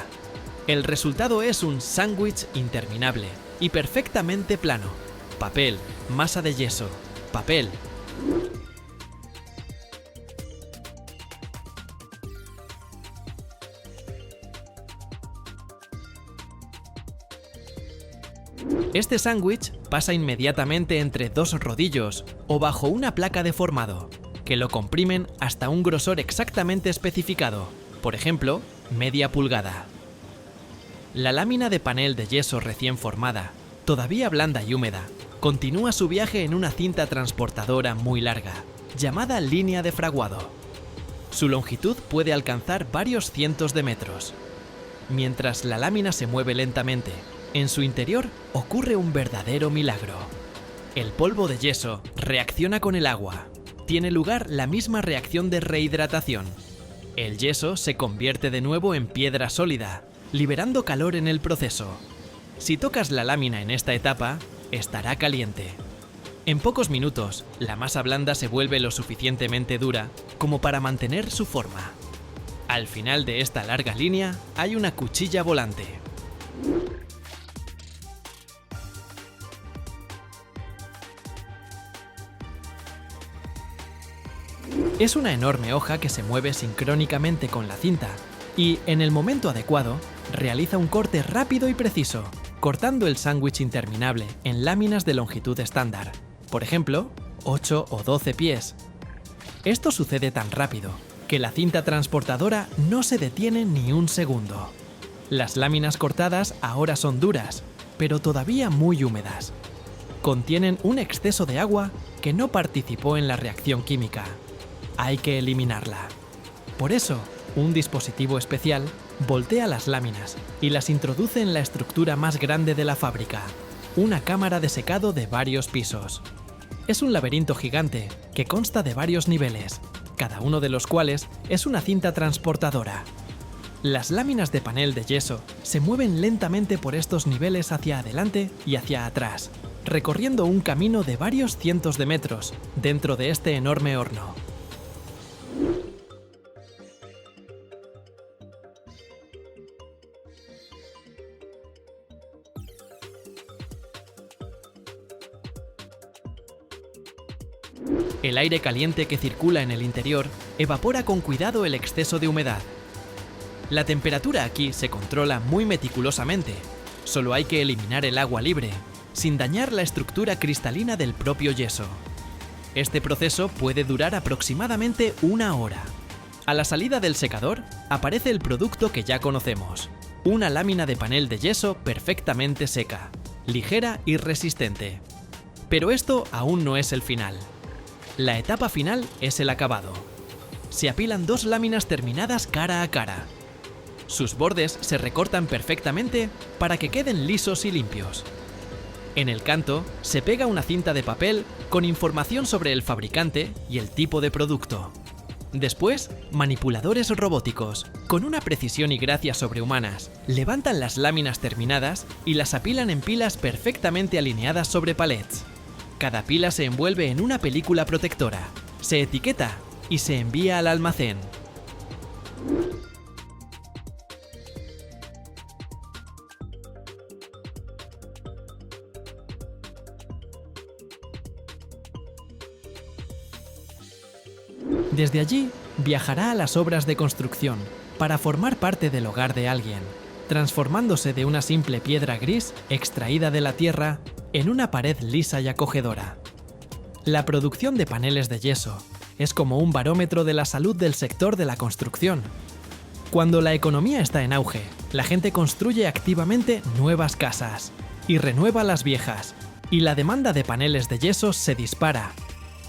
El resultado es un sándwich interminable y perfectamente plano. Papel, masa de yeso, papel. Este sándwich pasa inmediatamente entre dos rodillos o bajo una placa de formado, que lo comprimen hasta un grosor exactamente especificado, por ejemplo, media pulgada. La lámina de panel de yeso recién formada, todavía blanda y húmeda, continúa su viaje en una cinta transportadora muy larga, llamada línea de fraguado. Su longitud puede alcanzar varios cientos de metros. Mientras la lámina se mueve lentamente, en su interior ocurre un verdadero milagro. El polvo de yeso reacciona con el agua. Tiene lugar la misma reacción de rehidratación. El yeso se convierte de nuevo en piedra sólida, liberando calor en el proceso. Si tocas la lámina en esta etapa, estará caliente. En pocos minutos, la masa blanda se vuelve lo suficientemente dura como para mantener su forma. Al final de esta larga línea hay una cuchilla volante. Es una enorme hoja que se mueve sincrónicamente con la cinta y, en el momento adecuado, realiza un corte rápido y preciso, cortando el sándwich interminable en láminas de longitud estándar, por ejemplo, 8 o 12 pies. Esto sucede tan rápido que la cinta transportadora no se detiene ni un segundo. Las láminas cortadas ahora son duras, pero todavía muy húmedas. Contienen un exceso de agua que no participó en la reacción química. Hay que eliminarla. Por eso, un dispositivo especial voltea las láminas y las introduce en la estructura más grande de la fábrica, una cámara de secado de varios pisos. Es un laberinto gigante que consta de varios niveles, cada uno de los cuales es una cinta transportadora. Las láminas de panel de yeso se mueven lentamente por estos niveles hacia adelante y hacia atrás, recorriendo un camino de varios cientos de metros dentro de este enorme horno. El aire caliente que circula en el interior evapora con cuidado el exceso de humedad. La temperatura aquí se controla muy meticulosamente. Solo hay que eliminar el agua libre, sin dañar la estructura cristalina del propio yeso. Este proceso puede durar aproximadamente 1 hora. A la salida del secador aparece el producto que ya conocemos: una lámina de panel de yeso perfectamente seca, ligera y resistente. Pero esto aún no es el final. La etapa final es el acabado. Se apilan 2 láminas terminadas cara a cara. Sus bordes se recortan perfectamente para que queden lisos y limpios. En el canto se pega una cinta de papel con información sobre el fabricante y el tipo de producto. Después, manipuladores robóticos, con una precisión y gracia sobrehumanas, levantan las láminas terminadas y las apilan en pilas perfectamente alineadas sobre palets. Cada pila se envuelve en una película protectora, se etiqueta y se envía al almacén. Desde allí, viajará a las obras de construcción para formar parte del hogar de alguien, transformándose de una simple piedra gris extraída de la tierra en una pared lisa y acogedora. La producción de paneles de yeso es como un barómetro de la salud del sector de la construcción. Cuando la economía está en auge, la gente construye activamente nuevas casas y renueva las viejas, y la demanda de paneles de yeso se dispara.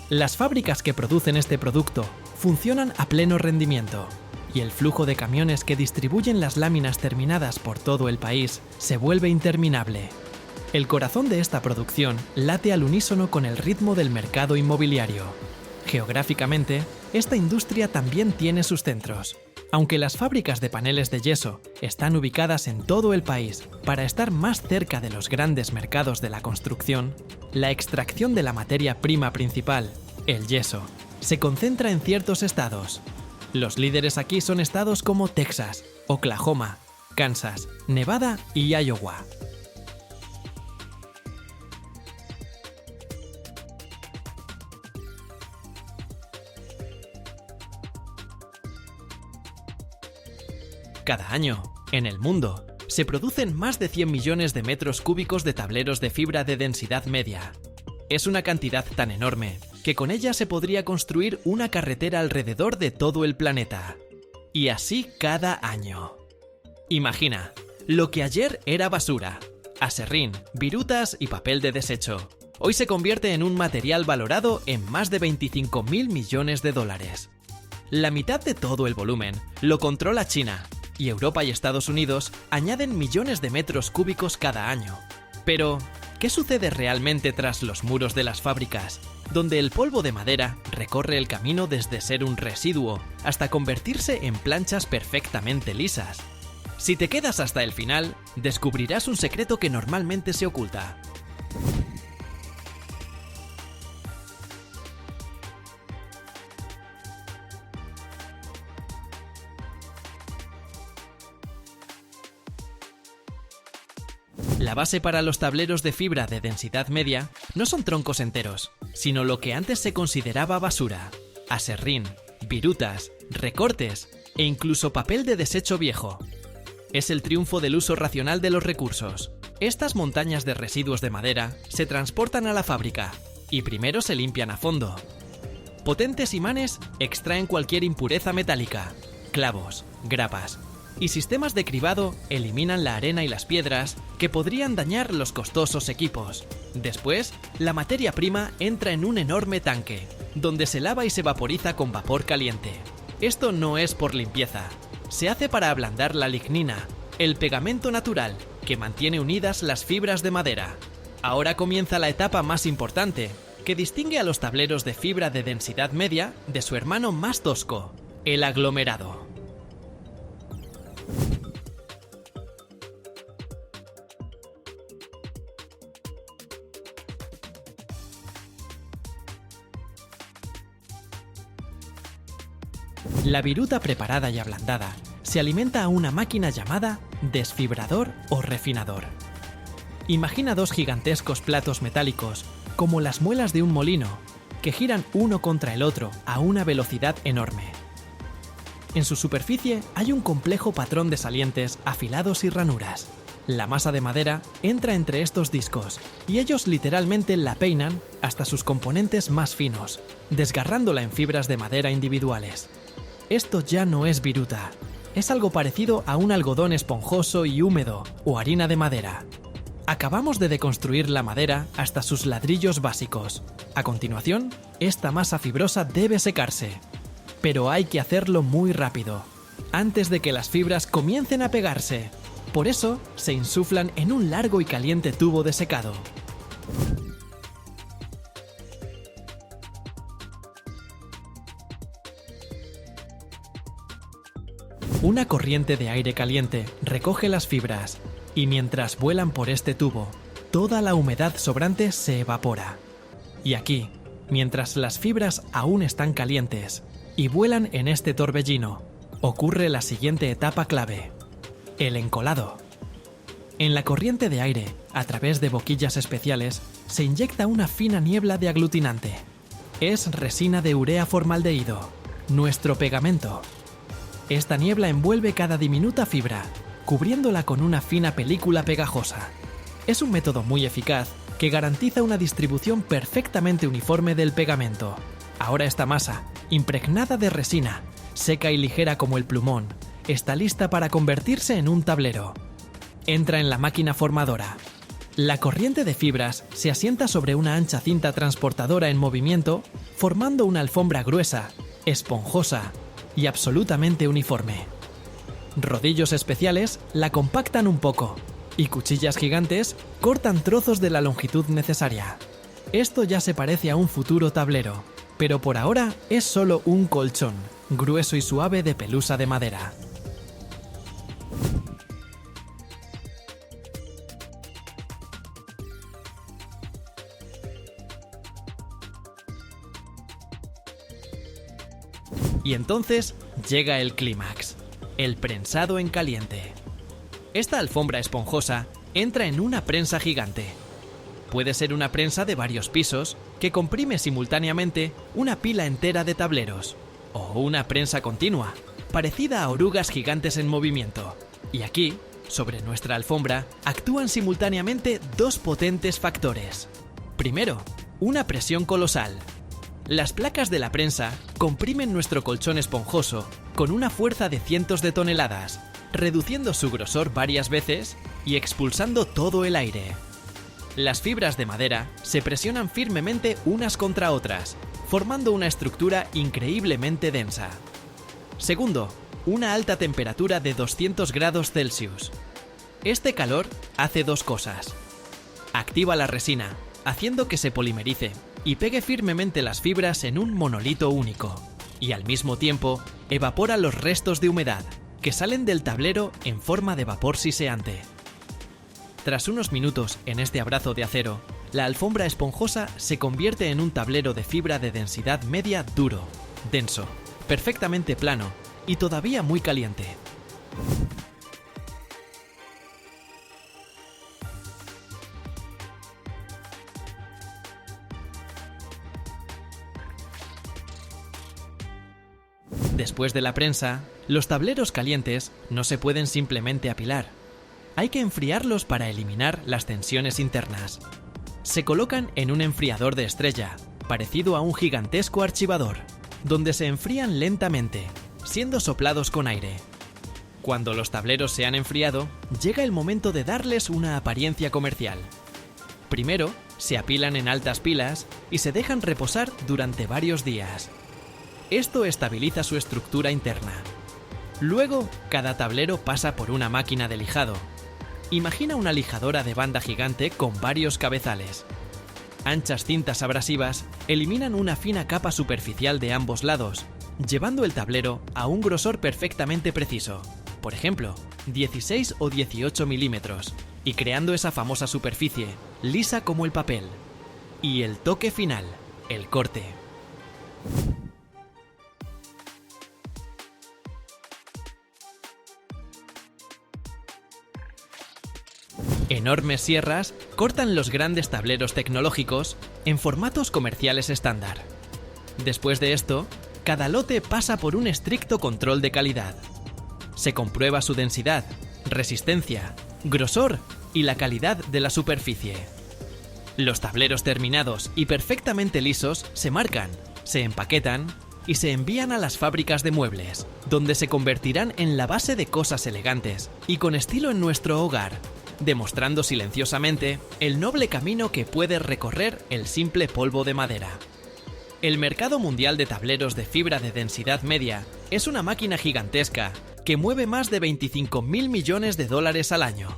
Las fábricas que producen este producto funcionan a pleno rendimiento, y el flujo de camiones que distribuyen las láminas terminadas por todo el país se vuelve interminable. El corazón de esta producción late al unísono con el ritmo del mercado inmobiliario. Geográficamente, esta industria también tiene sus centros. Aunque las fábricas de paneles de yeso están ubicadas en todo el país para estar más cerca de los grandes mercados de la construcción, la extracción de la materia prima principal, el yeso, se concentra en ciertos estados. Los líderes aquí son estados como Texas, Oklahoma, Kansas, Nevada y Iowa. Cada año, en el mundo, se producen más de 100 millones de metros cúbicos de tableros de fibra de densidad media. Es una cantidad tan enorme que con ella se podría construir una carretera alrededor de todo el planeta. Y así cada año. Imagina, lo que ayer era basura, aserrín, virutas y papel de desecho, hoy se convierte en un material valorado en más de 25.000 millones de dólares. La mitad de todo el volumen lo controla China, y Europa y Estados Unidos añaden millones de metros cúbicos cada año. Pero, ¿qué sucede realmente tras los muros de las fábricas, donde el polvo de madera recorre el camino desde ser un residuo hasta convertirse en planchas perfectamente lisas? Si te quedas hasta el final, descubrirás un secreto que normalmente se oculta. La base para los tableros de fibra de densidad media no son troncos enteros, sino lo que antes se consideraba basura: aserrín, virutas, recortes e incluso papel de desecho viejo. Es el triunfo del uso racional de los recursos. Estas montañas de residuos de madera se transportan a la fábrica y primero se limpian a fondo. Potentes imanes extraen cualquier impureza metálica, clavos, grapas, y sistemas de cribado eliminan la arena y las piedras que podrían dañar los costosos equipos. Después, la materia prima entra en un enorme tanque, donde se lava y se vaporiza con vapor caliente. Esto no es por limpieza. Se hace para ablandar la lignina, el pegamento natural que mantiene unidas las fibras de madera. Ahora comienza la etapa más importante, que distingue a los tableros de fibra de densidad media de su hermano más tosco, el aglomerado. La viruta preparada y ablandada se alimenta a una máquina llamada desfibrador o refinador. Imagina dos gigantescos platos metálicos, como las muelas de un molino, que giran uno contra el otro a una velocidad enorme. En su superficie hay un complejo patrón de salientes afilados y ranuras. La masa de madera entra entre estos discos y ellos literalmente la peinan hasta sus componentes más finos, desgarrándola en fibras de madera individuales. Esto ya no es viruta, es algo parecido a un algodón esponjoso y húmedo o harina de madera. Acabamos de deconstruir la madera hasta sus ladrillos básicos. A continuación, esta masa fibrosa debe secarse. Pero hay que hacerlo muy rápido, antes de que las fibras comiencen a pegarse. Por eso, se insuflan en un largo y caliente tubo de secado. Una corriente de aire caliente recoge las fibras y mientras vuelan por este tubo, toda la humedad sobrante se evapora. Y aquí, mientras las fibras aún están calientes y vuelan en este torbellino, ocurre la siguiente etapa clave: el encolado. En la corriente de aire, a través de boquillas especiales, se inyecta una fina niebla de aglutinante. Es resina de urea formaldehído, nuestro pegamento. Esta niebla envuelve cada diminuta fibra, cubriéndola con una fina película pegajosa. Es un método muy eficaz que garantiza una distribución perfectamente uniforme del pegamento. Ahora esta masa, impregnada de resina, seca y ligera como el plumón, está lista para convertirse en un tablero. Entra en la máquina formadora. La corriente de fibras se asienta sobre una ancha cinta transportadora en movimiento, formando una alfombra gruesa, esponjosa y absolutamente uniforme. Rodillos especiales la compactan un poco y cuchillas gigantes cortan trozos de la longitud necesaria. Esto ya se parece a un futuro tablero, pero por ahora es solo un colchón, grueso y suave de pelusa de madera. Y entonces llega el clímax, el prensado en caliente. Esta alfombra esponjosa entra en una prensa gigante. Puede ser una prensa de varios pisos que comprime simultáneamente una pila entera de tableros, o una prensa continua, parecida a orugas gigantes en movimiento. Y aquí, sobre nuestra alfombra, actúan simultáneamente dos potentes factores. Primero, una presión colosal. Las placas de la prensa comprimen nuestro colchón esponjoso con una fuerza de cientos de toneladas, reduciendo su grosor varias veces y expulsando todo el aire. Las fibras de madera se presionan firmemente unas contra otras, formando una estructura increíblemente densa. Segundo, una alta temperatura de 200 grados Celsius. Este calor hace dos cosas. Activa la resina, haciendo que se polimerice y pegue firmemente las fibras en un monolito único, y al mismo tiempo evapora los restos de humedad que salen del tablero en forma de vapor siseante. Tras unos minutos en este abrazo de acero, la alfombra esponjosa se convierte en un tablero de fibra de densidad media duro, denso, perfectamente plano y todavía muy caliente. Después de la prensa, los tableros calientes no se pueden simplemente apilar. Hay que enfriarlos para eliminar las tensiones internas. Se colocan en un enfriador de estrella, parecido a un gigantesco archivador, donde se enfrían lentamente, siendo soplados con aire. Cuando los tableros se han enfriado, llega el momento de darles una apariencia comercial. Primero, se apilan en altas pilas y se dejan reposar durante varios días. Esto estabiliza su estructura interna. Luego, cada tablero pasa por una máquina de lijado. Imagina una lijadora de banda gigante con varios cabezales. Anchas cintas abrasivas eliminan una fina capa superficial de ambos lados, llevando el tablero a un grosor perfectamente preciso, por ejemplo, 16 o 18 milímetros, y creando esa famosa superficie, lisa como el papel. Y el toque final, el corte. Enormes sierras cortan los grandes tableros tecnológicos en formatos comerciales estándar. Después de esto, cada lote pasa por un estricto control de calidad. Se comprueba su densidad, resistencia, grosor y la calidad de la superficie. Los tableros terminados y perfectamente lisos se marcan, se empaquetan y se envían a las fábricas de muebles, donde se convertirán en la base de cosas elegantes y con estilo en nuestro hogar, demostrando silenciosamente el noble camino que puede recorrer el simple polvo de madera. El mercado mundial de tableros de fibra de densidad media es una máquina gigantesca que mueve más de 25.000 millones de dólares al año.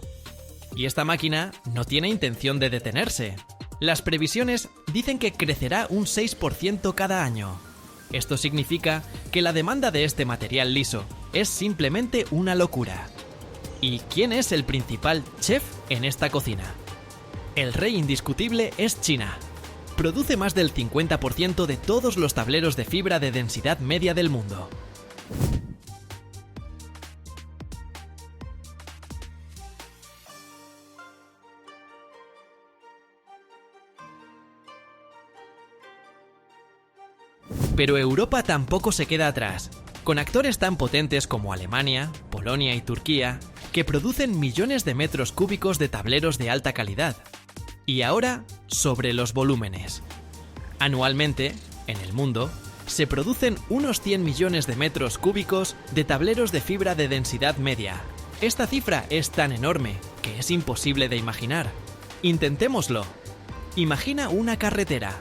Y esta máquina no tiene intención de detenerse. Las previsiones dicen que crecerá un 6% cada año. Esto significa que la demanda de este material liso es simplemente una locura. ¿Y quién es el principal chef en esta cocina? El rey indiscutible es China. Produce más del 50% de todos los tableros de fibra de densidad media del mundo. Pero Europa tampoco se queda atrás, con actores tan potentes como Alemania, Polonia y Turquía, que producen millones de metros cúbicos de tableros de alta calidad. Y ahora, sobre los volúmenes. Anualmente, en el mundo, se producen unos 100 millones de metros cúbicos de tableros de fibra de densidad media. Esta cifra es tan enorme que es imposible de imaginar. Intentémoslo. Imagina una carretera.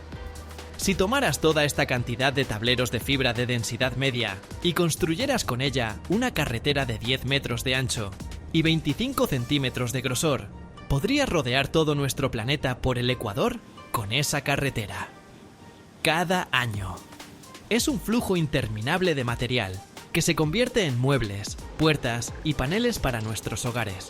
Si tomaras toda esta cantidad de tableros de fibra de densidad media y construyeras con ella una carretera de 10 metros de ancho y 25 centímetros de grosor, podrías rodear todo nuestro planeta por el ecuador con esa carretera. Cada año. Es un flujo interminable de material que se convierte en muebles, puertas y paneles para nuestros hogares.